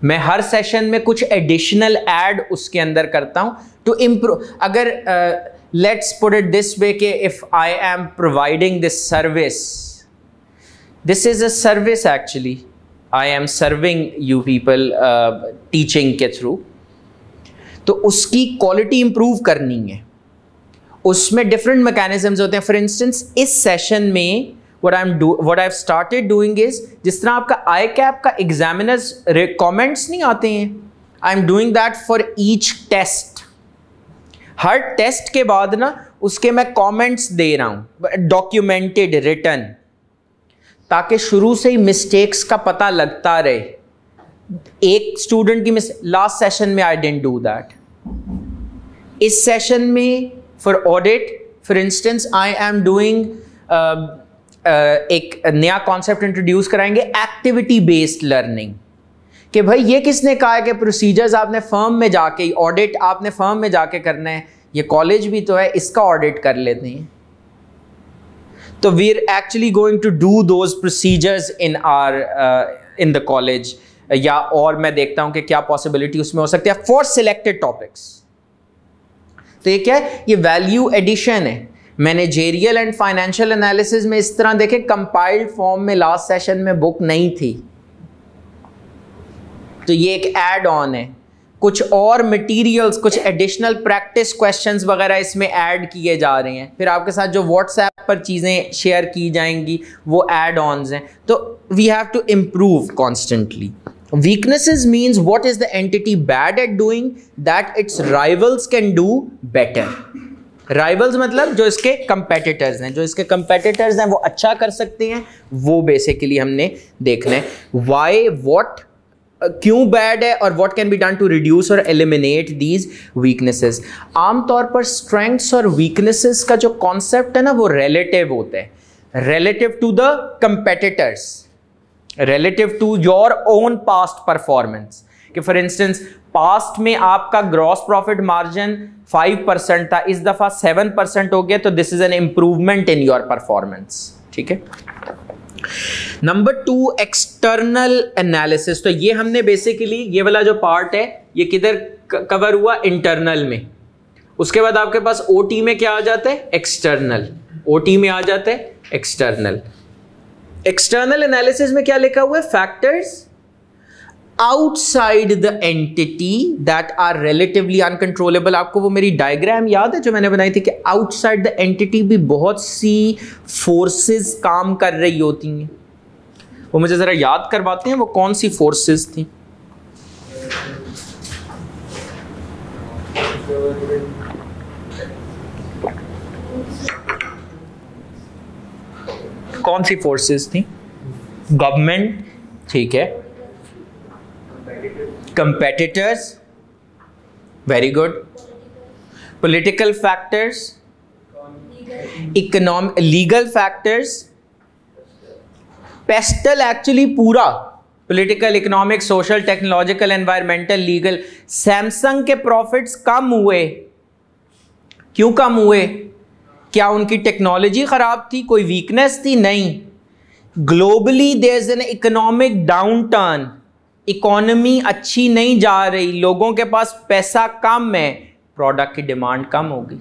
मैं हर सेशन में कुछ एडिशनल ऐड उसके अंदर करता हूँ टू इम्प्रूव। अगर let's put it this way कि if I am providing this service, this is a service actually, I am serving you people teaching के थ्रू, तो उसकी क्वालिटी इंप्रूव करनी है, उसमें डिफरेंट मैकेनिज्म्स होते हैं। फॉर इंस्टेंस इस सेशन में what I've started doing is, जिस तरह आपका ICAP का एग्जामिनर्स कमेंट्स नहीं आते हैं, I am doing that for each test. हर टेस्ट के बाद ना उसके मैं कमेंट्स दे रहा हूं डॉक्यूमेंटेड रिटन, ताकि शुरू से ही मिस्टेक्स का पता लगता रहे। एक स्टूडेंट की लास्ट सेशन में आई डिडंट डू दैट, इस सेशन में for audit for instance I am doing एक नया कॉन्सेप्ट इंट्रोड्यूस कराएंगे, एक्टिविटी बेस्ड लर्निंग, कि भाई ये किसने कहा है कि प्रोसीजर्स आपने फर्म में जाके, ऑडिट आपने फर्म में जाके करना है, ये कॉलेज भी तो है, इसका ऑडिट कर लेते हैं। तो we are actually going to do those procedures in the college, या और मैं देखता हूं कि क्या पॉसिबिलिटी उसमें हो सकती है फॉर सिलेक्टेड टॉपिक्स। तो ये क्या है, ये वैल्यू एडिशन है। मैनेजेरियल एंड फाइनेंशियल एनालिसिस में इस तरह देखें कंपाइल्ड फॉर्म में लास्ट सेशन में बुक नहीं थी, तो ये एक ऐड ऑन है। कुछ और मटेरियल्स, कुछ एडिशनल प्रैक्टिस क्वेश्चंस वगैरह इसमें ऐड किए जा रहे हैं। फिर आपके साथ जो व्हाट्सएप पर चीज़ें शेयर की जाएंगी वो ऐड ऑन्स हैं। तो we have to improve constantly. Weaknesses means what is the entity bad at doing that its rivals can do better. Rivals मतलब जो इसके competitors हैं, जो इसके competitors हैं वो अच्छा कर सकते हैं, वो basically हमने देखना है। Why, what, क्यों bad है और what can be done to reduce or eliminate these weaknesses. आमतौर पर strengths और weaknesses का जो concept है ना वो relative होता है, relative to the competitors, relative to your own past performance. कि फॉर इंस्टेंस पास्ट में आपका ग्रॉस प्रॉफिट मार्जिन 5% था, इस दफा 7% हो गया, तो this is an improvement in your performance. ठीक है। Number 2, external analysis. तो ये हमने बेसिकली ये वाला जो पार्ट है ये किधर कवर हुआ, इंटरनल में। उसके बाद आपके पास ओटी में क्या आ जाता है, एक्सटर्नल। ओटी में आ जाता है एक्सटर्नल। एक्सटर्नल एनालिसिस में क्या लिखा हुआ है, factors outside the entity that are relatively uncontrollable. आपको वो मेरी डायग्राम याद है जो मैंने बनाई थी कि आउटसाइड द एंटिटी भी बहुत सी फोर्सेस काम कर रही होती हैं। वो मुझे जरा याद करवाते हैं वो कौन सी फोर्सेस थी। कौन सी फोर्सेस थी? गवर्नमेंट, ठीक है, competitors, very good, political factors, economic, legal factors, PESTEL, actually पूरा political, economic, social, technological, environmental, legal. Samsung के प्रॉफिट्स कम हुए, क्यों कम हुए? क्या उनकी टेक्नोलॉजी खराब थी, कोई वीकनेस थी? नहीं। Globally there is an economic downturn, economy अच्छी नहीं जा रही, लोगों के पास पैसा कम है, प्रोडक्ट की डिमांड कम होगी।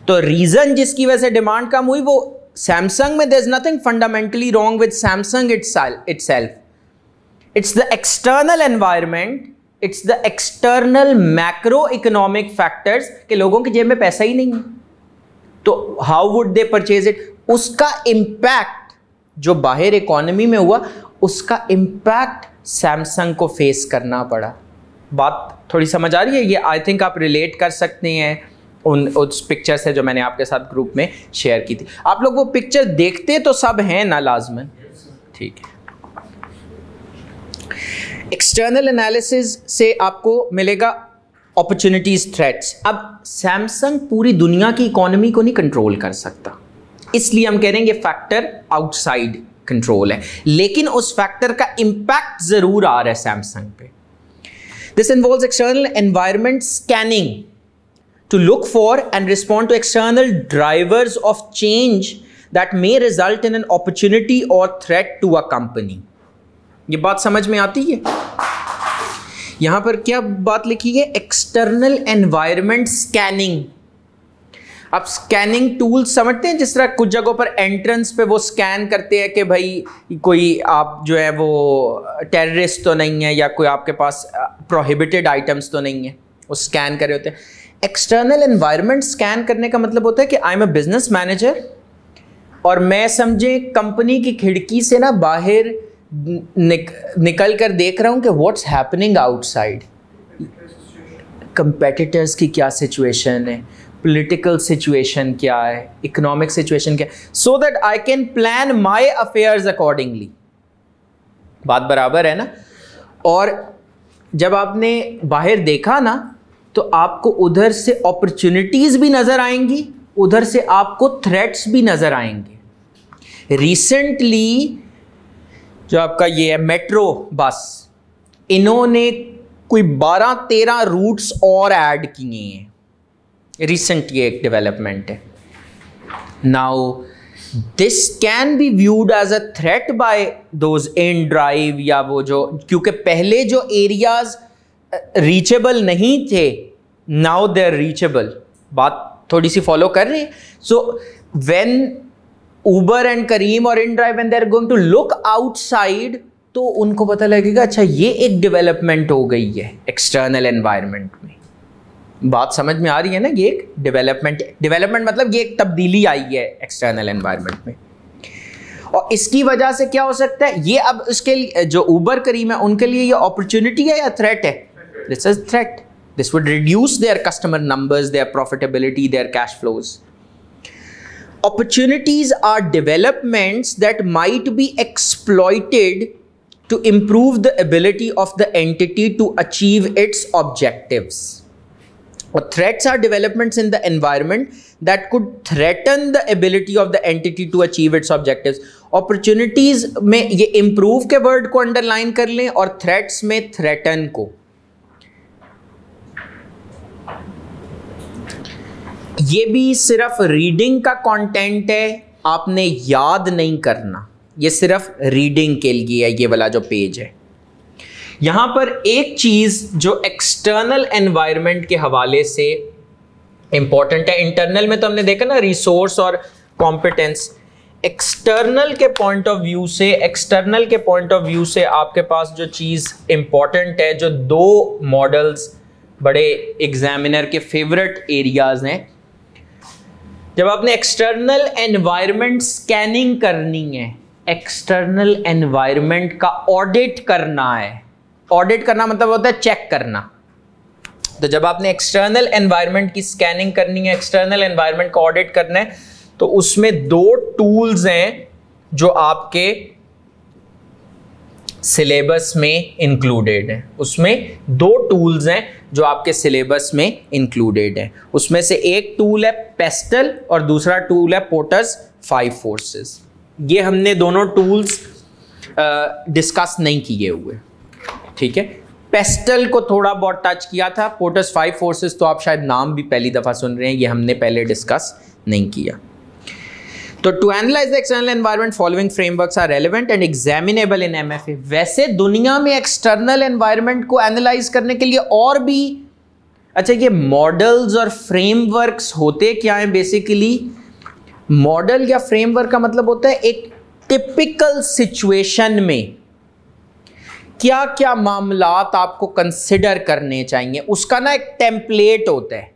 तो रीजन जिसकी वजह से डिमांड कम हुई वो सैमसंग में, there is nothing fundamentally wrong with Samsung itself, it's the external environment, it's the external macro economic factors कि लोगों की जेब में पैसा ही नहीं है, तो how would they purchase it. उसका इंपैक्ट जो बाहर इकोनॉमी में हुआ, उसका इंपैक्ट सैमसंग को फेस करना पड़ा। बात थोड़ी समझ आ रही है? ये आई थिंक आप रिलेट कर सकते हैं उस पिक्चर से जो मैंने आपके साथ ग्रुप में शेयर की थी। आप लोग वो पिक्चर देखते तो सब हैं ना लाजमन? ठीक है। एक्सटर्नल एनालिसिस से आपको मिलेगा अपॉर्चुनिटीज, थ्रेट्स। अब सैमसंग पूरी दुनिया की इकोनॉमी को नहीं कंट्रोल कर सकता, इसलिए हम कह रहे हैं ये फैक्टर आउटसाइड कंट्रोल है, लेकिन उस फैक्टर का इंपैक्ट जरूर आ रहा है सैमसंग पे। This involves external environment scanning to look for and respond to external drivers of change that may result in an opportunity or threat to a company. ये बात समझ में आती है? यहां पर क्या बात लिखी है? External environment scanning. आप स्कैनिंग टूल्स समझते हैं, जिस तरह कुछ जगहों पर एंट्रेंस पे वो स्कैन करते हैं कि भाई कोई आप जो है वो टेररिस्ट तो नहीं है या कोई आपके पास प्रोहिबिटेड आइटम्स तो नहीं है, वो स्कैन कर रहे होते हैं। एक्सटर्नल एनवायरनमेंट स्कैन करने का मतलब होता है कि I am a business manager और मैं समझे कंपनी की खिड़की से ना बाहर निकल कर देख रहा हूं कि व्हाट्स हैपनिंग आउटसाइड, कंपेटिटर्स की क्या सिचुएशन है, पॉलिटिकल सिचुएशन क्या है, इकोनॉमिक सिचुएशन क्या है, so that I can plan my affairs accordingly. बात बराबर है ना? और जब आपने बाहर देखा ना तो आपको उधर से अपॉर्चुनिटीज भी नजर आएंगी, उधर से आपको थ्रेट्स भी नजर आएंगे। रिसेंटली जो आपका ये है मेट्रो बस, इन्होंने कोई 12-13 रूट्स और ऐड किए हैं। रिसेंट ये एक डेवलपमेंट है। Now this can be viewed as a threat by those inDrive या वो जो, क्योंकि पहले जो एरियाज रीचेबल नहीं थे नाउ दे आर रीचेबल। बात थोड़ी सी फॉलो कर रहे हैं? So when Uber and Careem और inDrive when they are going to look outside, तो उनको पता लगेगा अच्छा ये एक डेवलपमेंट हो गई है एक्सटर्नल एनवायरनमेंट में। बात समझ में आ रही है ना? ये एक डेवलपमेंट मतलब ये एक तब्दीली आई है एक्सटर्नल एनवायरनमेंट में। और इसकी वजह से क्या हो सकता है? ये अब उसके लिए जो उबर करीम है उनके लिए ये अपॉर्चुनिटी है या थ्रेट है? This is threat. This would reduce their customer numbers, their profitability, their cash flows. Opportunities are developments that might be exploited to improve the ability of the entity to achieve its objectives. Or threats are developments in the environment that could threaten the ability of the entity to achieve its objectives. Opportunities में ये improve के word को underline कर लें और threats में threaten को। ये भी सिर्फ रीडिंग का कंटेंट है, आपने याद नहीं करना, ये सिर्फ रीडिंग के लिए है ये वाला जो पेज है। यहां पर एक चीज जो एक्सटर्नल एनवायरनमेंट के हवाले से इंपॉर्टेंट है, इंटरनल में तो हमने देखा ना रिसोर्स और कॉम्पिटेंस। एक्सटर्नल के पॉइंट ऑफ व्यू से आपके पास जो चीज इंपॉर्टेंट है, जो दो मॉडल्स बड़े एग्जामिनर के फेवरेट एरियाज हैं। जब आपने एक्सटर्नल एनवायरनमेंट स्कैनिंग करनी है, एक्सटर्नल एनवायरनमेंट का ऑडिट करना है। ऑडिट करना मतलब होता है चेक करना। तो जब आपने एक्सटर्नल एनवायरनमेंट की स्कैनिंग करनी है, एक्सटर्नल एनवायरनमेंट का ऑडिट करना है, तो उसमें दो टूल्स हैं जो आपके सिलेबस में इंक्लूडेड है। उसमें दो टूल्स हैं जो आपके सिलेबस में इंक्लूडेड है। उसमें से एक टूल है पेस्टल और दूसरा टूल है पोर्टर्स 5 फोर्सेस। ये हमने दोनों टूल्स डिस्कस नहीं किए हुए, ठीक है। पेस्टल को थोड़ा बहुत टच किया था, पोर्टर्स 5 फोर्सेस तो आप शायद नाम भी पहली दफ़ा सुन रहे हैं, ये हमने पहले डिस्कस नहीं किया। तो to analyse the external environment following frameworks are relevant and examinable in MFA. वैसे दुनिया में एक्सटर्नल एनवायरनमेंट को एनालाइज करने के लिए और भी, अच्छा ये मॉडल्स और फ्रेमवर्क्स होते क्या हैं? बेसिकली मॉडल या फ्रेमवर्क का मतलब होता है एक टिपिकल सिचुएशन में क्या क्या मामलात आपको कंसिडर करने चाहिए, उसका ना एक टेम्पलेट होता है।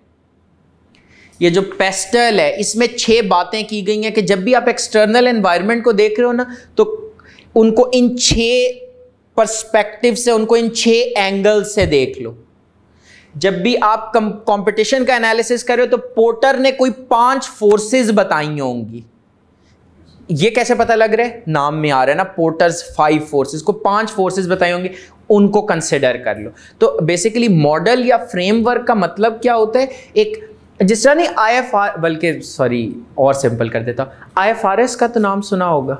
ये जो पेस्टल है इसमें 6 बातें की गई हैं कि जब भी आप एक्सटर्नल एनवायरनमेंट को देख रहे हो ना, तो उनको इन 6 पर्सपेक्टिव से, उनको इन 6 एंगल से देख लो। जब भी आप कंपटीशन का एनालिसिस कर रहे हो तो पोर्टर ने कोई 5 फोर्सेस बताई होंगी। ये कैसे पता लग रहा है? नाम में आ रहा है ना, पोर्टर्स 5 फोर्सेस, को 5 फोर्सेस बताई होंगी, उनको कंसिडर कर लो। तो बेसिकली मॉडल या फ्रेमवर्क का मतलब क्या होता है? एक जिस तरह नहीं IFR, बल्कि सॉरी और सिंपल कर देता हूं, IFRS का तो नाम सुना होगा।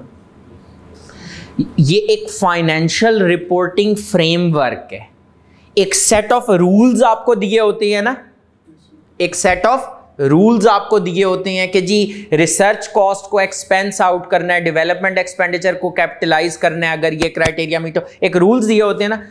ये एक फाइनेंशियल रिपोर्टिंग फ्रेमवर्क है। एक सेट ऑफ रूल्स आपको दिए होते हैं ना, एक सेट ऑफ रूल्स आपको दिए होते हैं कि जी रिसर्च कॉस्ट को एक्सपेंस आउट करना है, डेवलपमेंट एक्सपेंडिचर को कैपिटलाइज करना है, अगर ये क्राइटेरिया मीट हो, एक रूल्स दिए होते हैं ना,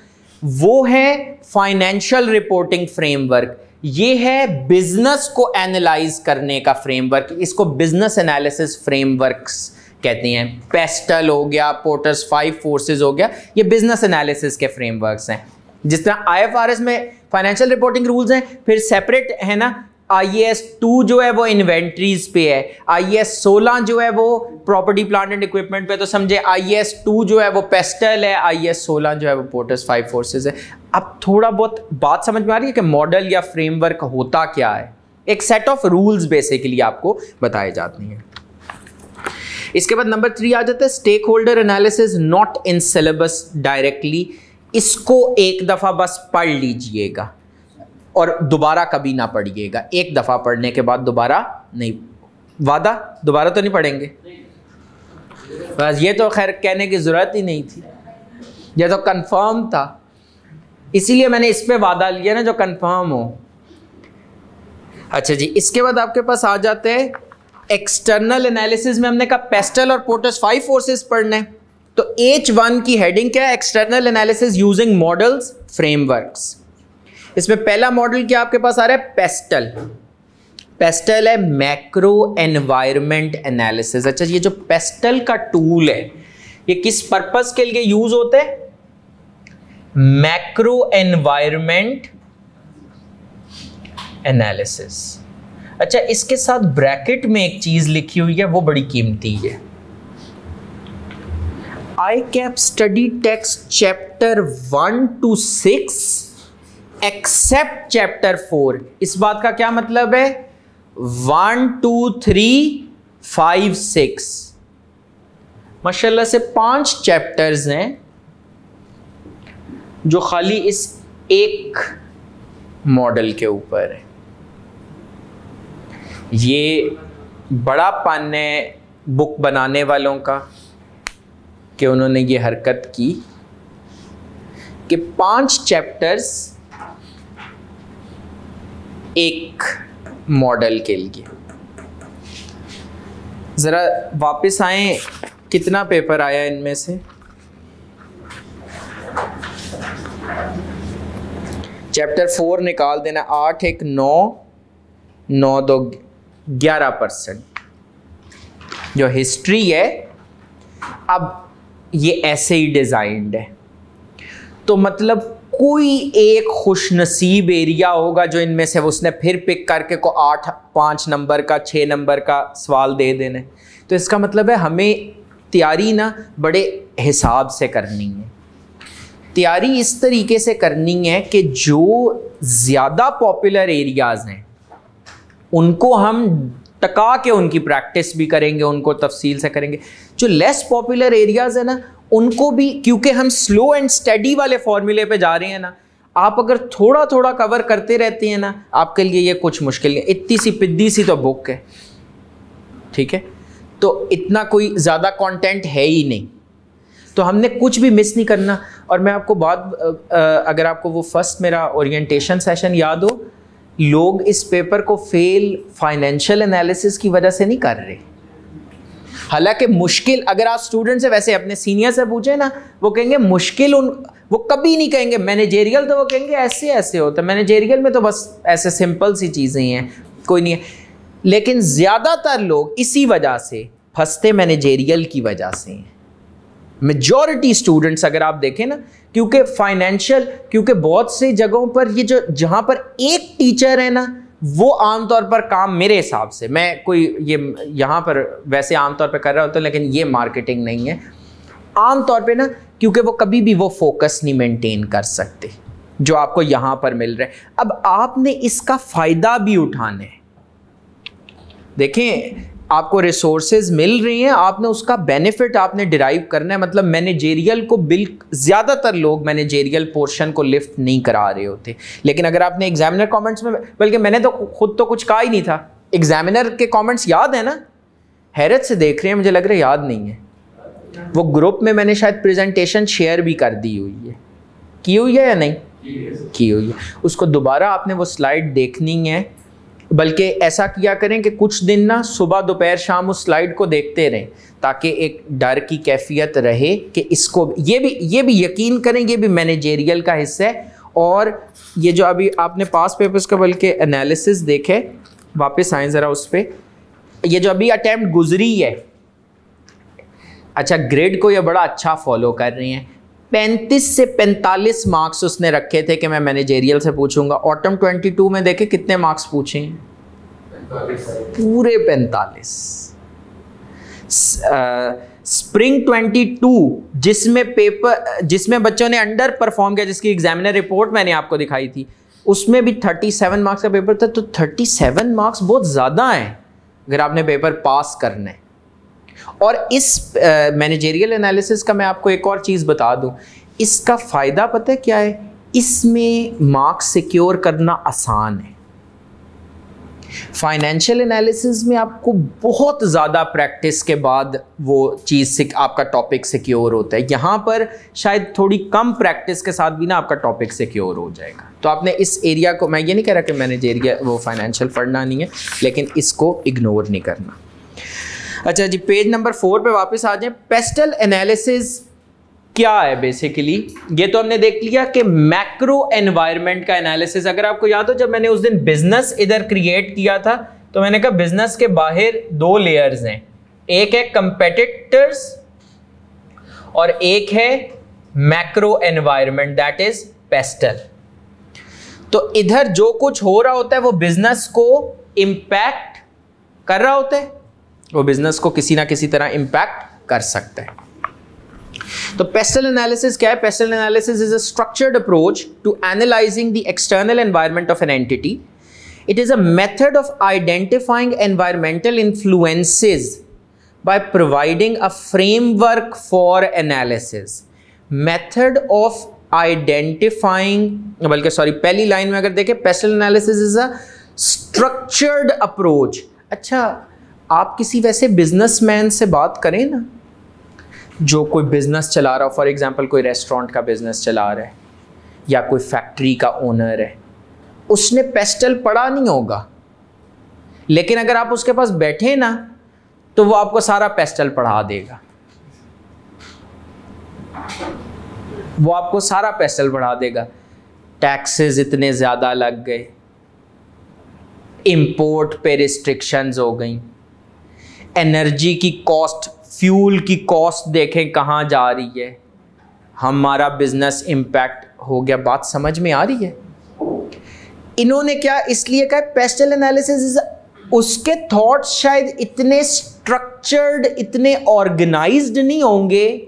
वो है फाइनेंशियल रिपोर्टिंग फ्रेमवर्क। ये है बिजनेस को एनालाइज करने का फ्रेमवर्क, इसको बिजनेस एनालिसिस फ्रेमवर्क्स कहते हैं। पेस्टल हो गया, पोर्टर्स 5 फोर्सेस हो गया, ये बिजनेस एनालिसिस के फ्रेमवर्क्स हैं। जिस तरह IFRS में फाइनेंशियल रिपोर्टिंग रूल्स हैं, फिर सेपरेट है ना IAS 2 जो है वो इन्वेंट्रीज पे है, IAS 16 जो है वो प्रॉपर्टी प्लांट एंड इक्विपमेंट पे, तो समझे IAS 2 जो है वो पेस्टल है, IAS 16 जो है वो पोर्टर्स 5 फोर्सेस है। अब थोड़ा बहुत बात समझ में आ रही है कि मॉडल या फ्रेमवर्क होता क्या है? एक सेट ऑफ रूल्स बेसिकली आपको बताए जाते हैं। इसके बाद नंबर 3 आ जाता है stakeholder analysis not in syllabus directly. इसको एक दफा बस पढ़ लीजिएगा और दोबारा कभी ना पढ़िएगा, एक दफा पढ़ने के बाद दोबारा नहीं। वादा दोबारा तो नहीं पढ़ेंगे? बस ये तो खैर कहने की जरूरत ही नहीं थी, ये तो कंफर्म था, इसीलिए मैंने इस पे वादा लिया ना जो कंफर्म हो। अच्छा जी, इसके बाद आपके पास आ जाते हैं एक्सटर्नल एनालिसिस में हमने कहा पेस्टल और पोर्टर्स 5 फोर्सेस पढ़ने, तो H1 की हेडिंग क्या है? External analysis using models frameworks. इसमें पहला मॉडल क्या आपके पास आ रहा है? पेस्टल। पेस्टल है मैक्रो एनवायरनमेंट एनालिसिस। अच्छा, ये जो पेस्टल का टूल है ये किस पर्पस के लिए यूज होता है? Macro environment analysis. अच्छा, इसके साथ ब्रैकेट में एक चीज लिखी हुई है, वो बड़ी कीमती है। ICAP study text chapter 1 to 6 except chapter 4। इस बात का क्या मतलब है? 1 2 3 5 6 माशाल्लाह से 5 चैप्टर्स हैं जो खाली इस एक मॉडल के ऊपर है। ये बड़ा पन है बुक बनाने वालों का कि उन्होंने ये हरकत की कि 5 चैप्टर्स एक मॉडल के लिए। जरा वापस आए, कितना पेपर आया इनमें से? चैप्टर 4 निकाल देना, 8 1 9 9 2 11%। जो हिस्ट्री है अब ये ऐसे ही डिजाइंड है, तो मतलब कोई एक खुशनसीब एरिया होगा जो इनमें से उसने फिर पिक करके को 8 5 नंबर का 6 नंबर का सवाल दे देने। तो इसका मतलब है हमें तैयारी ना बड़े हिसाब से करनी है। तैयारी इस तरीके से करनी है कि जो ज़्यादा पॉपुलर एरियाज़ हैं उनको हम टका के उनकी प्रैक्टिस भी करेंगे, उनको तफसील से करेंगे। जो लेस पॉपुलर एरियाज़ है ना उनको भी, क्योंकि हम स्लो एंड स्टडी वाले फॉर्मूले पे जा रहे हैं ना, आप अगर थोड़ा थोड़ा कवर करते रहते हैं ना, आपके लिए ये कुछ मुश्किल नहीं। इतनी सी पिद्दी सी तो बुक है, ठीक है, तो इतना कोई ज़्यादा कंटेंट है ही नहीं, तो हमने कुछ भी मिस नहीं करना। और मैं आपको अगर आपको वो फर्स्ट मेरा ओरिएंटेशन सेशन याद हो, लोग इस पेपर को फेल फाइनेंशियल एनालिसिस की वजह से नहीं कर रहे। हालांकि मुश्किल, अगर आप स्टूडेंट से वैसे अपने सीनियर से पूछे ना, वो कहेंगे मुश्किल, वो कभी नहीं कहेंगे मैनेजेरियल, तो वो कहेंगे ऐसे ऐसे होता है। मैनेजेरियल में तो बस ऐसे सिंपल सी चीज़ें हैं, कोई नहीं है। लेकिन ज़्यादातर लोग इसी वजह से फंसते, मैनेजेरियल की वजह से हैं। मेजॉरिटी स्टूडेंट्स अगर आप देखें ना, क्योंकि फाइनेंशियल, क्योंकि बहुत सी जगहों पर ये जो जहाँ पर एक टीचर है ना, वो आमतौर पर काम, मेरे हिसाब से, मैं कोई ये यहाँ पर वैसे आमतौर पर कर रहा होता हूँ, लेकिन ये मार्केटिंग नहीं है आमतौर पे ना, क्योंकि वो कभी भी वो फोकस नहीं मेंटेन कर सकते जो आपको यहाँ पर मिल रहा है। अब आपने इसका फ़ायदा भी उठाना है। देखें, आपको रिसोर्सेज मिल रही हैं, आपने उसका बेनिफिट आपने डिराइव करना है। मतलब मैनेजेरियल को ज़्यादातर लोग मैनेजेरियल पोर्शन को लिफ्ट नहीं करा रहे होते। लेकिन अगर आपने एग्जामिनर कमेंट्स में, बल्कि मैंने तो खुद तो कुछ कहा ही नहीं था, एग्जामिनर के कमेंट्स याद है ना? हैरत से देख रहे हैं, मुझे लग रहा है याद नहीं है। वो ग्रुप में मैंने शायद प्रेजेंटेशन शेयर भी कर दी हुई है, की हुई है या नहीं की हुई है। उसको दोबारा आपने वो स्लाइड देखनी है बल्कि ऐसा किया करें कि कुछ दिन ना सुबह दोपहर शाम उस स्लाइड को देखते रहें, ताकि एक डर की कैफियत रहे कि इसको ये भी यकीन करें, ये भी मैनेजेरियल का हिस्सा है। और ये जो अभी आपने पास पेपर्स का बल्कि एनालिसिस देखे, वापस आएँ ज़रा उस पर, ये जो अभी अटैम्प्ट गुजरी है, अच्छा ग्रेड को ये बड़ा अच्छा फॉलो कर रही हैं। 35 से 45 मार्क्स उसने रखे थे कि मैं मैनेजेरियल से पूछूंगा। ऑटम 22 में देखे कितने मार्क्स पूछे हैं? पूरे 45। स्प्रिंग 22 जिसमें बच्चों ने अंडर परफॉर्म किया, जिसकी एग्जामिनर रिपोर्ट मैंने आपको दिखाई थी, उसमें भी 37 मार्क्स का पेपर था। तो 37 मार्क्स बहुत ज़्यादा हैं अगर आपने पेपर पास करना है। और इस मैनेजेरियल एनालिसिस का मैं आपको एक और चीज़ बता दूं, इसका फ़ायदा पता है क्या है? इसमें मार्क्स सिक्योर करना आसान है। फाइनेंशियल एनालिसिस में आपको बहुत ज़्यादा प्रैक्टिस के बाद वो चीज़ आपका टॉपिक सिक्योर होता है। यहाँ पर शायद थोड़ी कम प्रैक्टिस के साथ भी ना आपका टॉपिक सिक्योर हो जाएगा। तो आपने इस एरिया को, मैं ये नहीं कह रहा कि मैनेजेरियल वो फाइनेंशियल पढ़ना नहीं है, लेकिन इसको इग्नोर नहीं करना। अच्छा जी, पेज नंबर 4 पे वापस आ जाएं। पेस्टल एनालिसिस क्या है बेसिकली? ये तो हमने देख लिया कि मैक्रो एनवायरनमेंट का एनालिसिस। अगर आपको याद हो, जब मैंने उस दिन बिजनेस इधर क्रिएट किया था, तो मैंने कहा बिजनेस के बाहर 2 लेयर्स हैं, एक है कंपेटिटर्स और एक है macro environment, that is pastel. तो इधर जो कुछ हो रहा होता है वो बिजनेस को इंपैक्ट कर रहा होता है, वो बिजनेस को किसी ना किसी तरह इंपैक्ट कर सकता है। तो पेस्टल एनालिसिस क्या है? PESTEL analysis is a structured approach to analysing the external environment of an entity. It is a method of identifying environmental influences by providing a framework for analysis. Method of identifying, बल्कि sorry पहली line में अगर देखें, pastel analysis is a structured approach. अच्छा, आप किसी वैसे businessman से बात करें ना जो कोई बिजनेस चला रहा हो, फॉर एग्जांपल कोई रेस्टोरेंट का बिजनेस चला रहा है या कोई फैक्ट्री का ओनर है, उसने पेस्टल पढ़ा नहीं होगा, लेकिन अगर आप उसके पास बैठे ना तो वो आपको सारा पेस्टल पढ़ा देगा। वो आपको सारा पेस्टल पढ़ा देगा। टैक्सेस इतने ज़्यादा लग गए, इंपोर्ट पे रिस्ट्रिक्शंस हो गई, एनर्जी की कॉस्ट, फ्यूल की कॉस्ट देखें कहाँ जा रही है, हमारा बिजनेस इम्पैक्ट हो गया। बात समझ में आ रही है? इन्होंने क्या इसलिए कहा पेस्टल एनालिसिस, उसके थॉट्स शायद इतने स्ट्रक्चर्ड, इतने ऑर्गेनाइज्ड नहीं होंगे,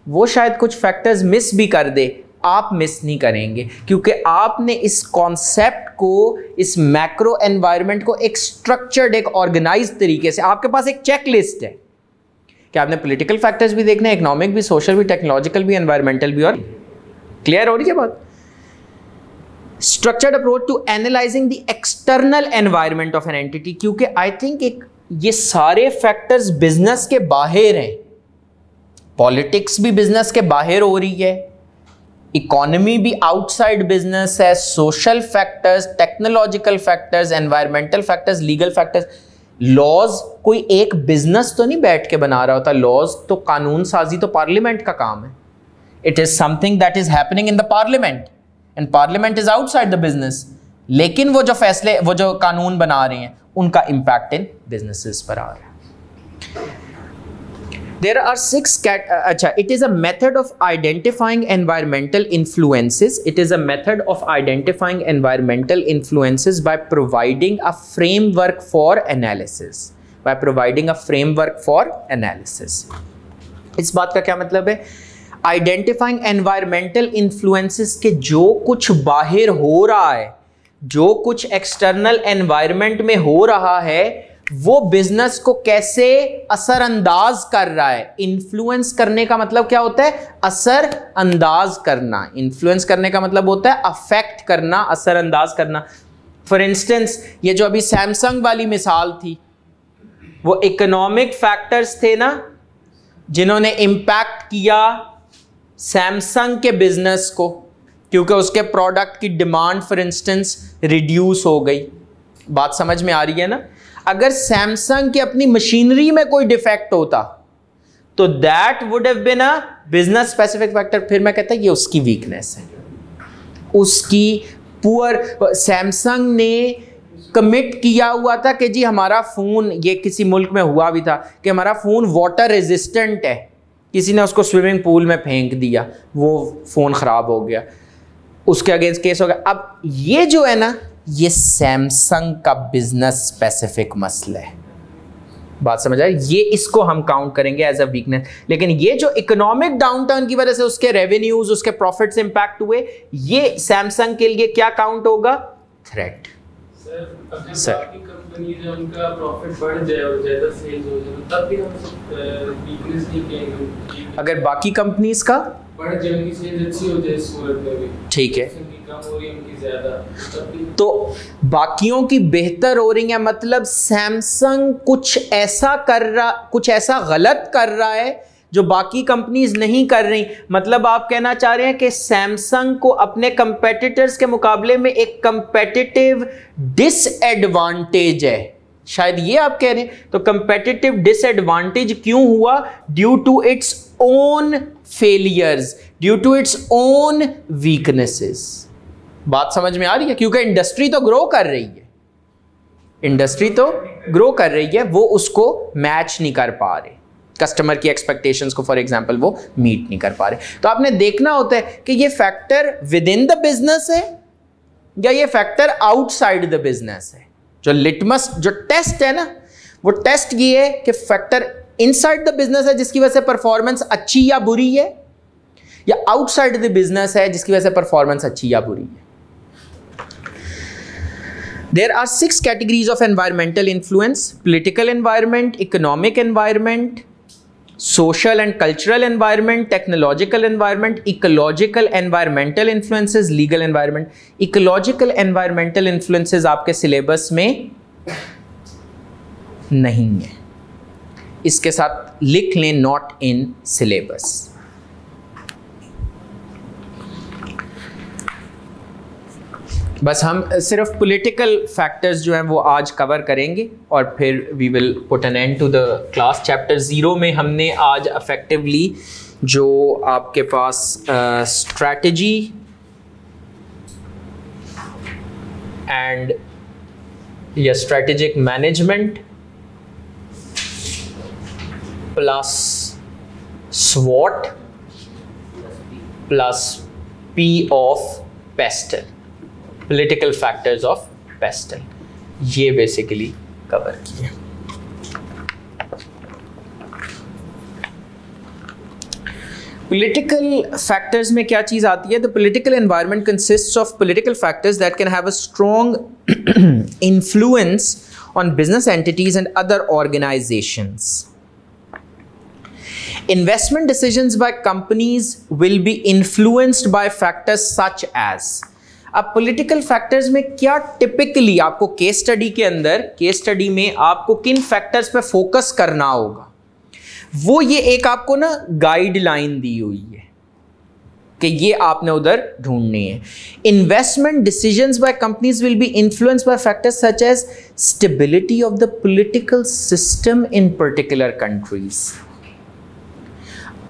वो शायद कुछ फैक्टर्स मिस भी कर दे, आप मिस नहीं करेंगे, क्योंकि आपने इस कॉन्सेप्ट को, इस मैक्रो एनवायरनमेंट को एक स्ट्रक्चर्ड, एक ऑर्गेनाइज्ड तरीके से, आपके पास एक चेक लिस्ट है कि आपने पॉलिटिकल फैक्टर्स भी देखने, इकोनॉमिक भी, सोशल भी, टेक्नोलॉजिकल भी, एनवायरमेंटल भी। और क्लियर हो रही है बात? Structured approach to analysing the external environment of an entity, क्योंकि आई थिंक ये सारे फैक्टर्स बिजनेस के बाहर हैं। पॉलिटिक्स भी बिजनेस के बाहर हो रही है, इकोनॉमी भी आउटसाइड बिजनेस है, social factors, technological factors, environmental factors, legal factors, laws कोई एक बिजनेस तो नहीं बैठ के बना रहा होता, लॉज तो कानून साजी तो पार्लियामेंट का काम है। It is something that is happening in the parliament and parliament is outside the business, लेकिन वो जो फैसले, वो जो कानून बना रहे हैं, उनका इंपैक्ट इन बिजनेसेस पर आ रहा है। There are 6 अच्छा, it is a method of identifying environmental influences. It is a method of identifying environmental influences by providing a framework for analysis. By providing a framework for analysis. इस बात का क्या मतलब है? Identifying environmental influences के जो कुछ बाहर हो रहा है, जो कुछ एक्सटर्नल एनवायरनमेंट में हो रहा है, वो बिजनेस को कैसे असरअंदाज कर रहा है। इन्फ्लुएंस करने का मतलब क्या होता है? असर अंदाज करना। इन्फ्लुएंस करने का मतलब होता है अफेक्ट करना, असरअंदाज करना। फॉर इंस्टेंस, ये जो अभी सैमसंग वाली मिसाल थी, वो इकोनॉमिक फैक्टर्स थे ना जिन्होंने इंपैक्ट किया सैमसंग के बिजनेस को, क्योंकि उसके प्रोडक्ट की डिमांड फॉर इंस्टेंस रिड्यूस हो गई। बात समझ में आ रही है ना? अगर सैमसंग की अपनी मशीनरी में कोई डिफेक्ट होता तो that would have been a business specific factor. फिर मैं कहता ये उसकी वीकनेस है, उसकी पुअर। सैमसंग ने कमिट किया हुआ था कि जी हमारा फोन, ये किसी मुल्क में हुआ भी था कि हमारा फोन वाटर रेजिस्टेंट है, किसी ने उसको स्विमिंग पूल में फेंक दिया, वो फोन खराब हो गया, उसके अगेंस्ट केस हो गया। अब ये जो है ना, ये सैमसंग का बिजनेस स्पेसिफिक मसला है। बात समझ आए? ये इसको हम काउंट करेंगे एज अ वीकनेस। लेकिन ये जो इकोनॉमिक डाउनटर्न की वजह से उसके रेवेन्यूज, उसके प्रॉफिट्स इंपैक्ट हुए, ये सैमसंग के लिए क्या काउंट होगा? थ्रेट। सर कंपनी जो उनका प्रॉफिट बढ़ जाए और ज्यादा सेल्स हो जाए तब भी हम वीकनेस नहीं कहेंगे। अगर बाकी कंपनीज का बढ़ जाए, उनकी सेल्स अच्छी हो जाए सूरत में भी, ठीक है, कम हो रही है उनकी ज्यादा, तो बाकियों की बेहतर हो रही है, मतलब सैमसंग कुछ ऐसा गलत कर रहा है जो बाकी कंपनीज नहीं कर रही। मतलब आप कहना चाह रहे हैं कि सैमसंग को अपने कंपेटिटर्स के मुकाबले में एक कंपेटिटिव डिसएडवांटेज है, शायद ये आप कह रहे हैं। तो कंपेटिटिव डिसएडवांटेज क्यों हुआ? Due to its own failures, due to its own weaknesses. बात समझ में आ रही है? क्योंकि इंडस्ट्री तो ग्रो कर रही है, इंडस्ट्री तो ग्रो कर रही है, वो उसको मैच नहीं कर पा रहे, कस्टमर की एक्सपेक्टेशंस को फॉर एग्जांपल वो मीट नहीं कर पा रहे। तो आपने देखना होता है कि ये factor with in the business है या ये फैक्टर आउटसाइड द बिजनेस है। जो लिटमस, जो टेस्ट है ना, वो टेस्ट ये है कि फैक्टर इनसाइड द बिजनेस है जिसकी वजह से परफॉर्मेंस अच्छी या बुरी है, या आउटसाइड द बिजनेस है जिसकी वजह से परफॉर्मेंस अच्छी या बुरी है। There are 6 categories of environmental influence: political environment, economic environment, social and cultural environment, technological environment, ecological environmental influences, legal environment. Ecological environmental influences आपके सिलेबस में नहीं है, इसके साथ लिख लें not in syllabus। बस हम सिर्फ पॉलिटिकल फैक्टर्स जो हैं वो आज कवर करेंगे और फिर we will put an end to the class. Chapter 0 में हमने आज अफेक्टिवली जो आपके पास स्ट्रैटेजी एंड या स्ट्रैटेजिक मैनेजमेंट प्लस स्वॉट plus P of PESTEL, political factors of PESTEL, ये बेसिकली कवर किए। पॉलिटिकल फैक्टर्स में क्या चीज आती है? The political environment consists of political factors that can have a strong influence on business entities and other organisations. Investment decisions by companies will be influenced by factors such as। अब political factors में क्या typically आपको case study के अंदर, case study में आपको किन factors पे फोकस करना होगा, वो ये एक आपको ना गाइडलाइन दी हुई है कि ये आपने उधर ढूंढनी है। Investment decisions by companies will be influenced by factors such as stability of the political system in particular countries.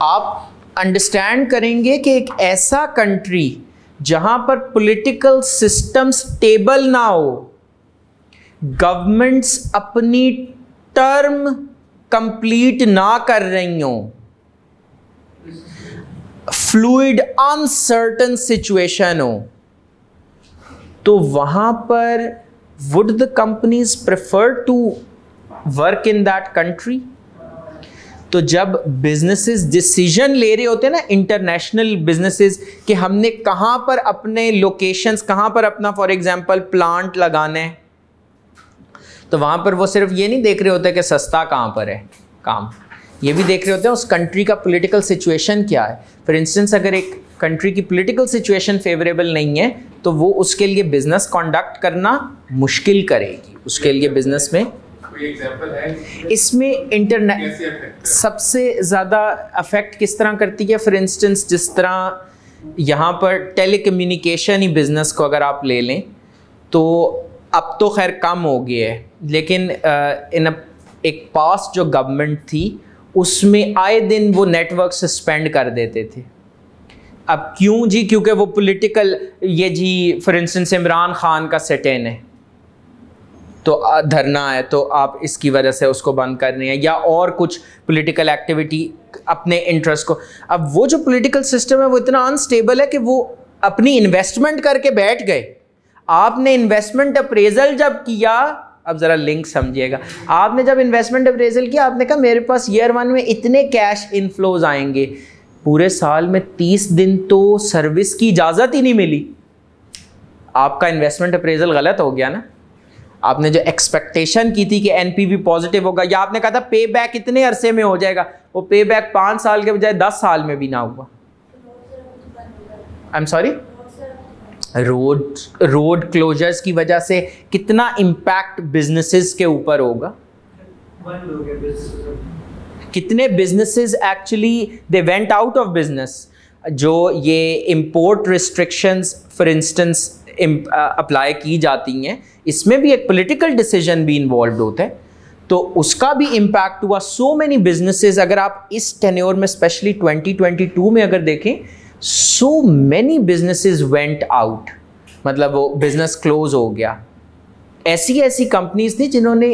आप अंडरस्टैंड करेंगे कि एक ऐसा कंट्री जहां पर पॉलिटिकल सिस्टम स्टेबल ना हो, गवर्नमेंट्स अपनी टर्म कंप्लीट ना कर रही हो, फ्लूइड अनसर्टन सिचुएशन हो, तो वहां पर would the companies prefer to work in that country? तो जब बिजनेसेस डिसीजन ले रहे होते हैं ना, इंटरनेशनल बिजनेसेस, कि हमने कहाँ पर अपने लोकेशंस, कहाँ पर अपना फॉर एग्जांपल प्लांट लगाना है, तो वहाँ पर वो सिर्फ ये नहीं देख रहे होते कि सस्ता कहाँ पर है काम, ये भी देख रहे होते हैं उस कंट्री का पॉलिटिकल सिचुएशन क्या है। फॉर इंस्टेंस अगर एक कंट्री की पॉलिटिकल सिचुएशन फेवरेबल नहीं है तो वो उसके लिए बिजनेस कंडक्ट करना मुश्किल करेगी, उसके लिए बिजनेस में। इसमें इंटरनेट सबसे ज़्यादा अफेक्ट किस तरह करती है? फॉर इंस्टेंस जिस तरह यहाँ पर टेलीकम्युनिकेशन ही बिजनेस को अगर आप ले लें, तो अब तो खैर कम हो गया है, लेकिन एक पास जो गवर्नमेंट थी उसमें आए दिन वो नेटवर्क सस्पेंड कर देते थे। अब क्यों जी? क्योंकि वो पॉलिटिकल, ये जी फॉर इंस्टेंस इमरान खान का सिट-इन है तो धरना है तो आप इसकी वजह से उसको बंद कर रहे हैं, या और कुछ पॉलिटिकल एक्टिविटी अपने इंटरेस्ट को। अब वो जो पॉलिटिकल सिस्टम है वो इतना अनस्टेबल है कि वो अपनी इन्वेस्टमेंट करके बैठ गए। आपने इन्वेस्टमेंट अप्रेजल जब किया, अब ज़रा लिंक समझिएगा, आपने जब इन्वेस्टमेंट अप्रेजल किया आपने कहा मेरे पास ईयर 1 में इतने कैश इनफ्लोज आएंगे, पूरे साल में 30 दिन तो सर्विस की इजाज़त ही नहीं मिली, आपका इन्वेस्टमेंट अप्रेजल गलत हो गया ना। आपने जो एक्सपेक्टेशन की थी कि एनपीवी पॉजिटिव होगा, या आपने कहा था पे बैक इतने अरसे में हो जाएगा, वो पे बैक 5 साल के बजाय 10 साल में भी ना हुआ। I am sorry, road closures की वजह से कितना इम्पैक्ट बिजनेसेस के ऊपर होगा। कितने businesses actually they went out of business. जो ये import restrictions for instance apply की जाती हैं, इसमें भी एक पॉलिटिकल डिसीजन भी इन्वॉल्व होता है, तो उसका भी इम्पैक्ट हुआ। सो मेनी बिजनेसेस, अगर आप इस टेन्योर में स्पेशली 2022 में अगर देखें, so many businesses went out, मतलब वो बिजनेस क्लोज हो गया। ऐसी कंपनीज थी जिन्होंने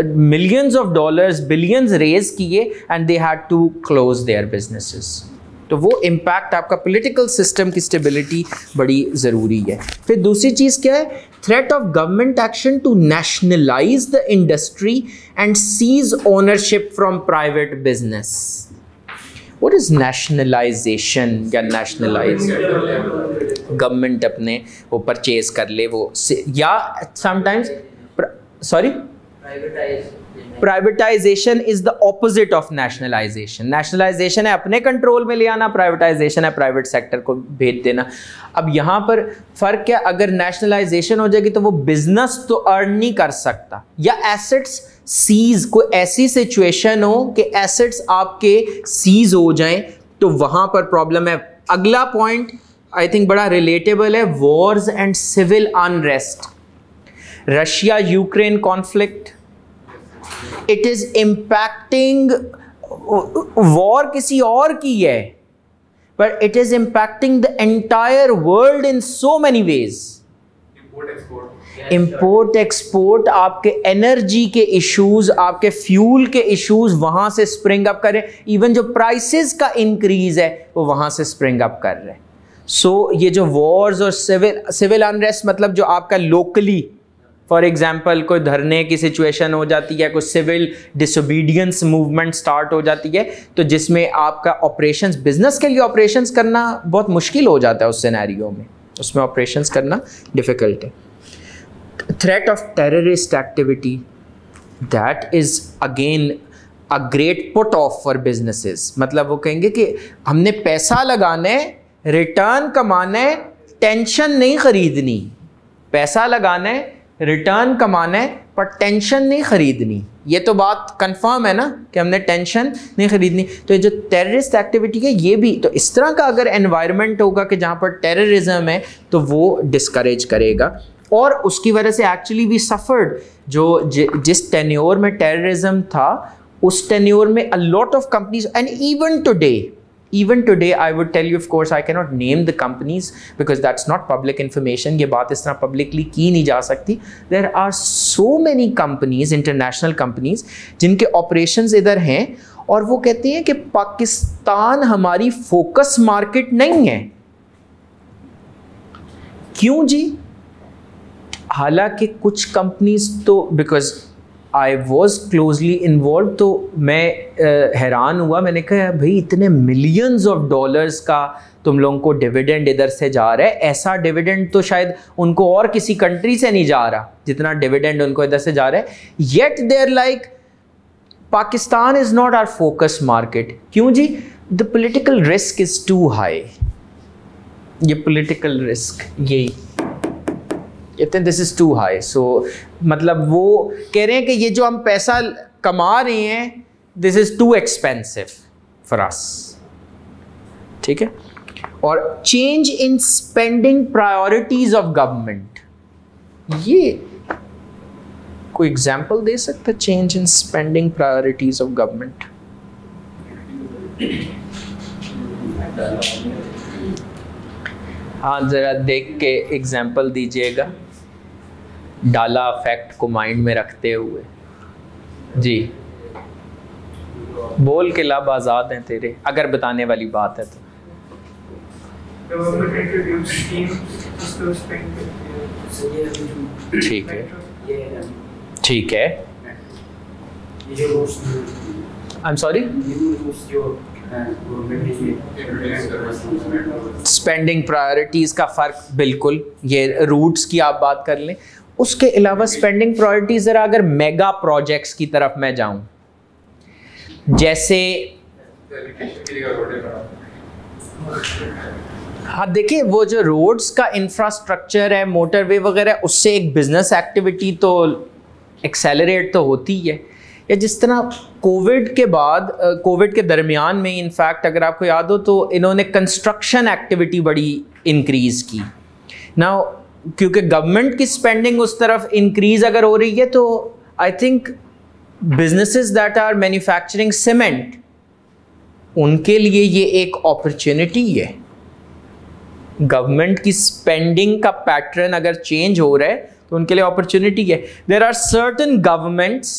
millions of dollars, billions raise किए and they had to close their businesses. तो वो इम्पैक्ट आपका पॉलिटिकल सिस्टम की स्टेबिलिटी बड़ी ज़रूरी है। फिर दूसरी चीज़ क्या है? Threat of government action to nationalise the industry and seize ownership from private business. What is nationalisation या नेशनलाइज? गवर्नमेंट अपने वो परचेज कर ले वो, या sometimes sorry privatisation is the opposite of nationalisation. Nationalisation है अपने कंट्रोल में ले आना, प्राइवेटाइजेशन है प्राइवेट सेक्टर को भेज देना। अब यहाँ पर फर्क क्या? अगर नेशनलाइजेशन हो जाएगी तो वो बिजनेस तो अर्न नहीं कर सकता, या एसेट्स सीज, कोई ऐसी सिचुएशन हो कि एसेट्स आपके सीज हो जाएं, तो वहां पर प्रॉब्लम है। अगला पॉइंट आई थिंक बड़ा रिलेटेबल है, wars and civil unrest. Russia Ukraine conflict, it is impacting, war किसी और की है पर it is impacting the entire world in so many ways. Import export, आपके एनर्जी के इश्यूज, आपके फ्यूल के इश्यूज वहां से स्प्रिंग अप कर रहे हैं। इवन जो प्राइसेस का इंक्रीज है वो वहां से स्प्रिंग अप कर रहे हैं। सो ये जो वॉर्स और सिविल अनरेस्ट, मतलब जो आपका लोकली फॉर एग्जाम्पल कोई धरने की सिचुएशन हो जाती है, कोई सिविल डिसोबीडियंस मूवमेंट स्टार्ट हो जाती है, तो जिसमें आपका ऑपरेशंस, बिजनेस के लिए ऑपरेशंस करना बहुत मुश्किल हो जाता है उस सिनेरियो में, उसमें ऑपरेशंस करना डिफिकल्ट है। Threat of terrorist activity, that is again a great put off for businesses. मतलब वो कहेंगे कि हमने पैसा लगाने, रिटर्न कमाने, टेंशन नहीं खरीदनी। पैसा लगाने, रिटर्न कमाने, पर टेंशन नहीं खरीदनी। ये तो बात कंफर्म है ना कि हमने टेंशन नहीं खरीदनी। तो ये जो टेररिस्ट एक्टिविटी है, ये भी तो इस तरह का अगर एनवायरनमेंट होगा कि जहाँ पर टेररिज्म है तो वो डिस्करेज करेगा। और उसकी वजह से एक्चुअली वी सफर्ड, जो जिस टेन्योर में टेररिज्म था उस टेन्योर में a lot of companies, and even today I would tell you, of course I cannot name the companies because that's not public information, ये बात इस तरह publicly की नहीं जा सकती। There are so many companies, international companies, जिनके operations इधर हैं और वो कहते हैं कि पाकिस्तान हमारी फोकस मार्केट नहीं है। क्यों जी? हालांकि कुछ कंपनीज तो, because I was closely involve, तो मैं हैरान हुआ। मैंने कहा भाई इतने मिलियंस ऑफ डॉलर्स का तुम लोगों को डिविडेंड इधर से जा रहा है, ऐसा डिविडेंड तो शायद उनको और किसी कंट्री से नहीं जा रहा जितना डिविडेंड उनको इधर से जा रहा है। Yet there like Pakistan is not our focus market. क्यों जी? The political risk is too high. ये पोलिटिकल रिस्क, यही कहते हैं, this is too high. So मतलब वो कह रहे हैं कि ये जो हम पैसा कमा रहे हैं, this is too expensive for us. ठीक है। और change in spending priorities of government, ये कोई एग्जाम्पल दे सकते change in spending priorities of government? हाँ, ज़रा देख के एग्जाम्पल दीजिएगा, डाला इफेक्ट को माइंड में रखते हुए। जी, बोल के लब आज़ाद हैं तेरे, अगर बताने वाली बात है तो। ठीक है, ठीक है। I am sorry, spending priorities का फ़र्क, बिल्कुल, ये रूट्स की आप बात कर लें। उसके अलावा स्पेंडिंग प्रायोरिटीज़, ज़रा अगर मेगा प्रोजेक्ट्स की तरफ मैं जाऊं, जैसे हाँ देखिए, वो जो रोड्स का इंफ्रास्ट्रक्चर है, मोटरवे वगैरह, उससे एक बिजनेस एक्टिविटी तो एक्सेलरेट तो होती है। या जिस तरह कोविड के बाद, कोविड के दरमियान में इनफैक्ट अगर आपको याद हो तो इन्होंने कंस्ट्रक्शन एक्टिविटी बड़ी इंक्रीज़ की ना, क्योंकि गवर्नमेंट की स्पेंडिंग उस तरफ इंक्रीज़ अगर हो रही है तो I think businesses that are manufacturing cement, उनके लिए ये एक अपॉर्चुनिटी है। गवर्नमेंट की स्पेंडिंग का पैटर्न अगर चेंज हो रहा है तो उनके लिए अपॉर्चुनिटी है। देयर आर सर्टेन गवर्नमेंट्स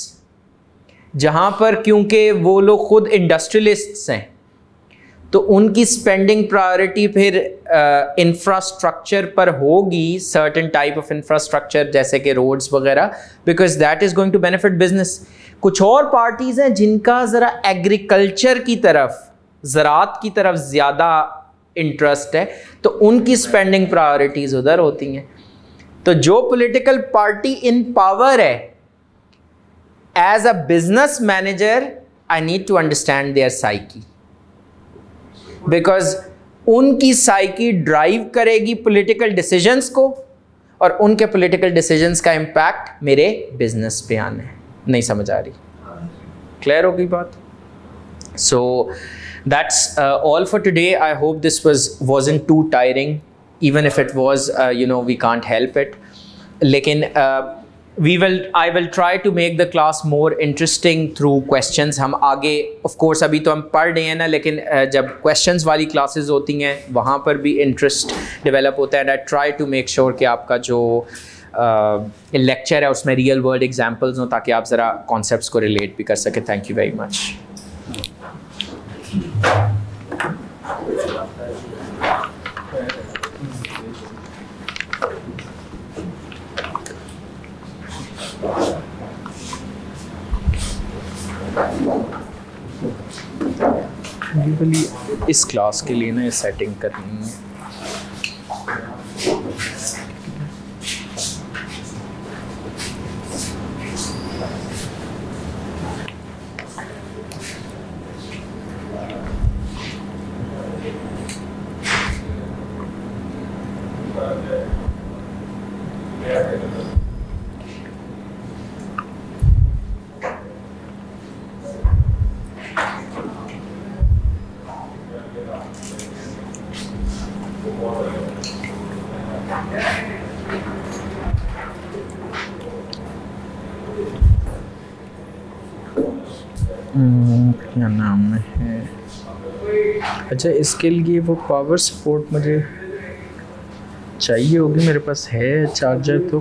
जहां पर, क्योंकि वो लोग खुद इंडस्ट्रियलिस्ट्स हैं, तो उनकी स्पेंडिंग प्रायोरिटी फिर इंफ्रास्ट्रक्चर पर होगी, सर्टेन टाइप ऑफ इंफ्रास्ट्रक्चर जैसे कि रोड्स वगैरह, because that is going to benefit business. कुछ और पार्टीज़ हैं जिनका ज़रा एग्रीकल्चर की तरफ, ज़राअत की तरफ ज़्यादा इंटरेस्ट है, तो उनकी स्पेंडिंग प्रायोरिटीज़ उधर होती हैं। तो जो पॉलिटिकल पार्टी इन पावर है, as a business manager I need to understand their psyche, because उनकी साइकी ड्राइव करेगी पॉलिटिकल डिसीजंस को, और उनके पॉलिटिकल डिसीजंस का इम्पैक्ट मेरे बिजनेस पे आना है। नहीं समझ आ रही? क्लियर हो गई बात? So that's all for today. I hope this wasn't too tiring, even if it was, we can't help it. लेकिन I will try to make the class more interesting through questions. हम आगे of course अभी तो हम पढ़ रहे हैं ना, लेकिन जब questions वाली classes होती हैं वहाँ पर भी interest develop होता है। and I try to make sure कि आपका जो lecture है उसमें real world examples हो, ताकि आप ज़रा concepts को relate भी कर सके। Thank you very much. इस क्लास के लिए ना सेटिंग करनी है। क्या नाम है? अच्छा, इसके लिए वो पावर सपोर्ट मुझे चाहिए होगी, मेरे पास है चार्जर तो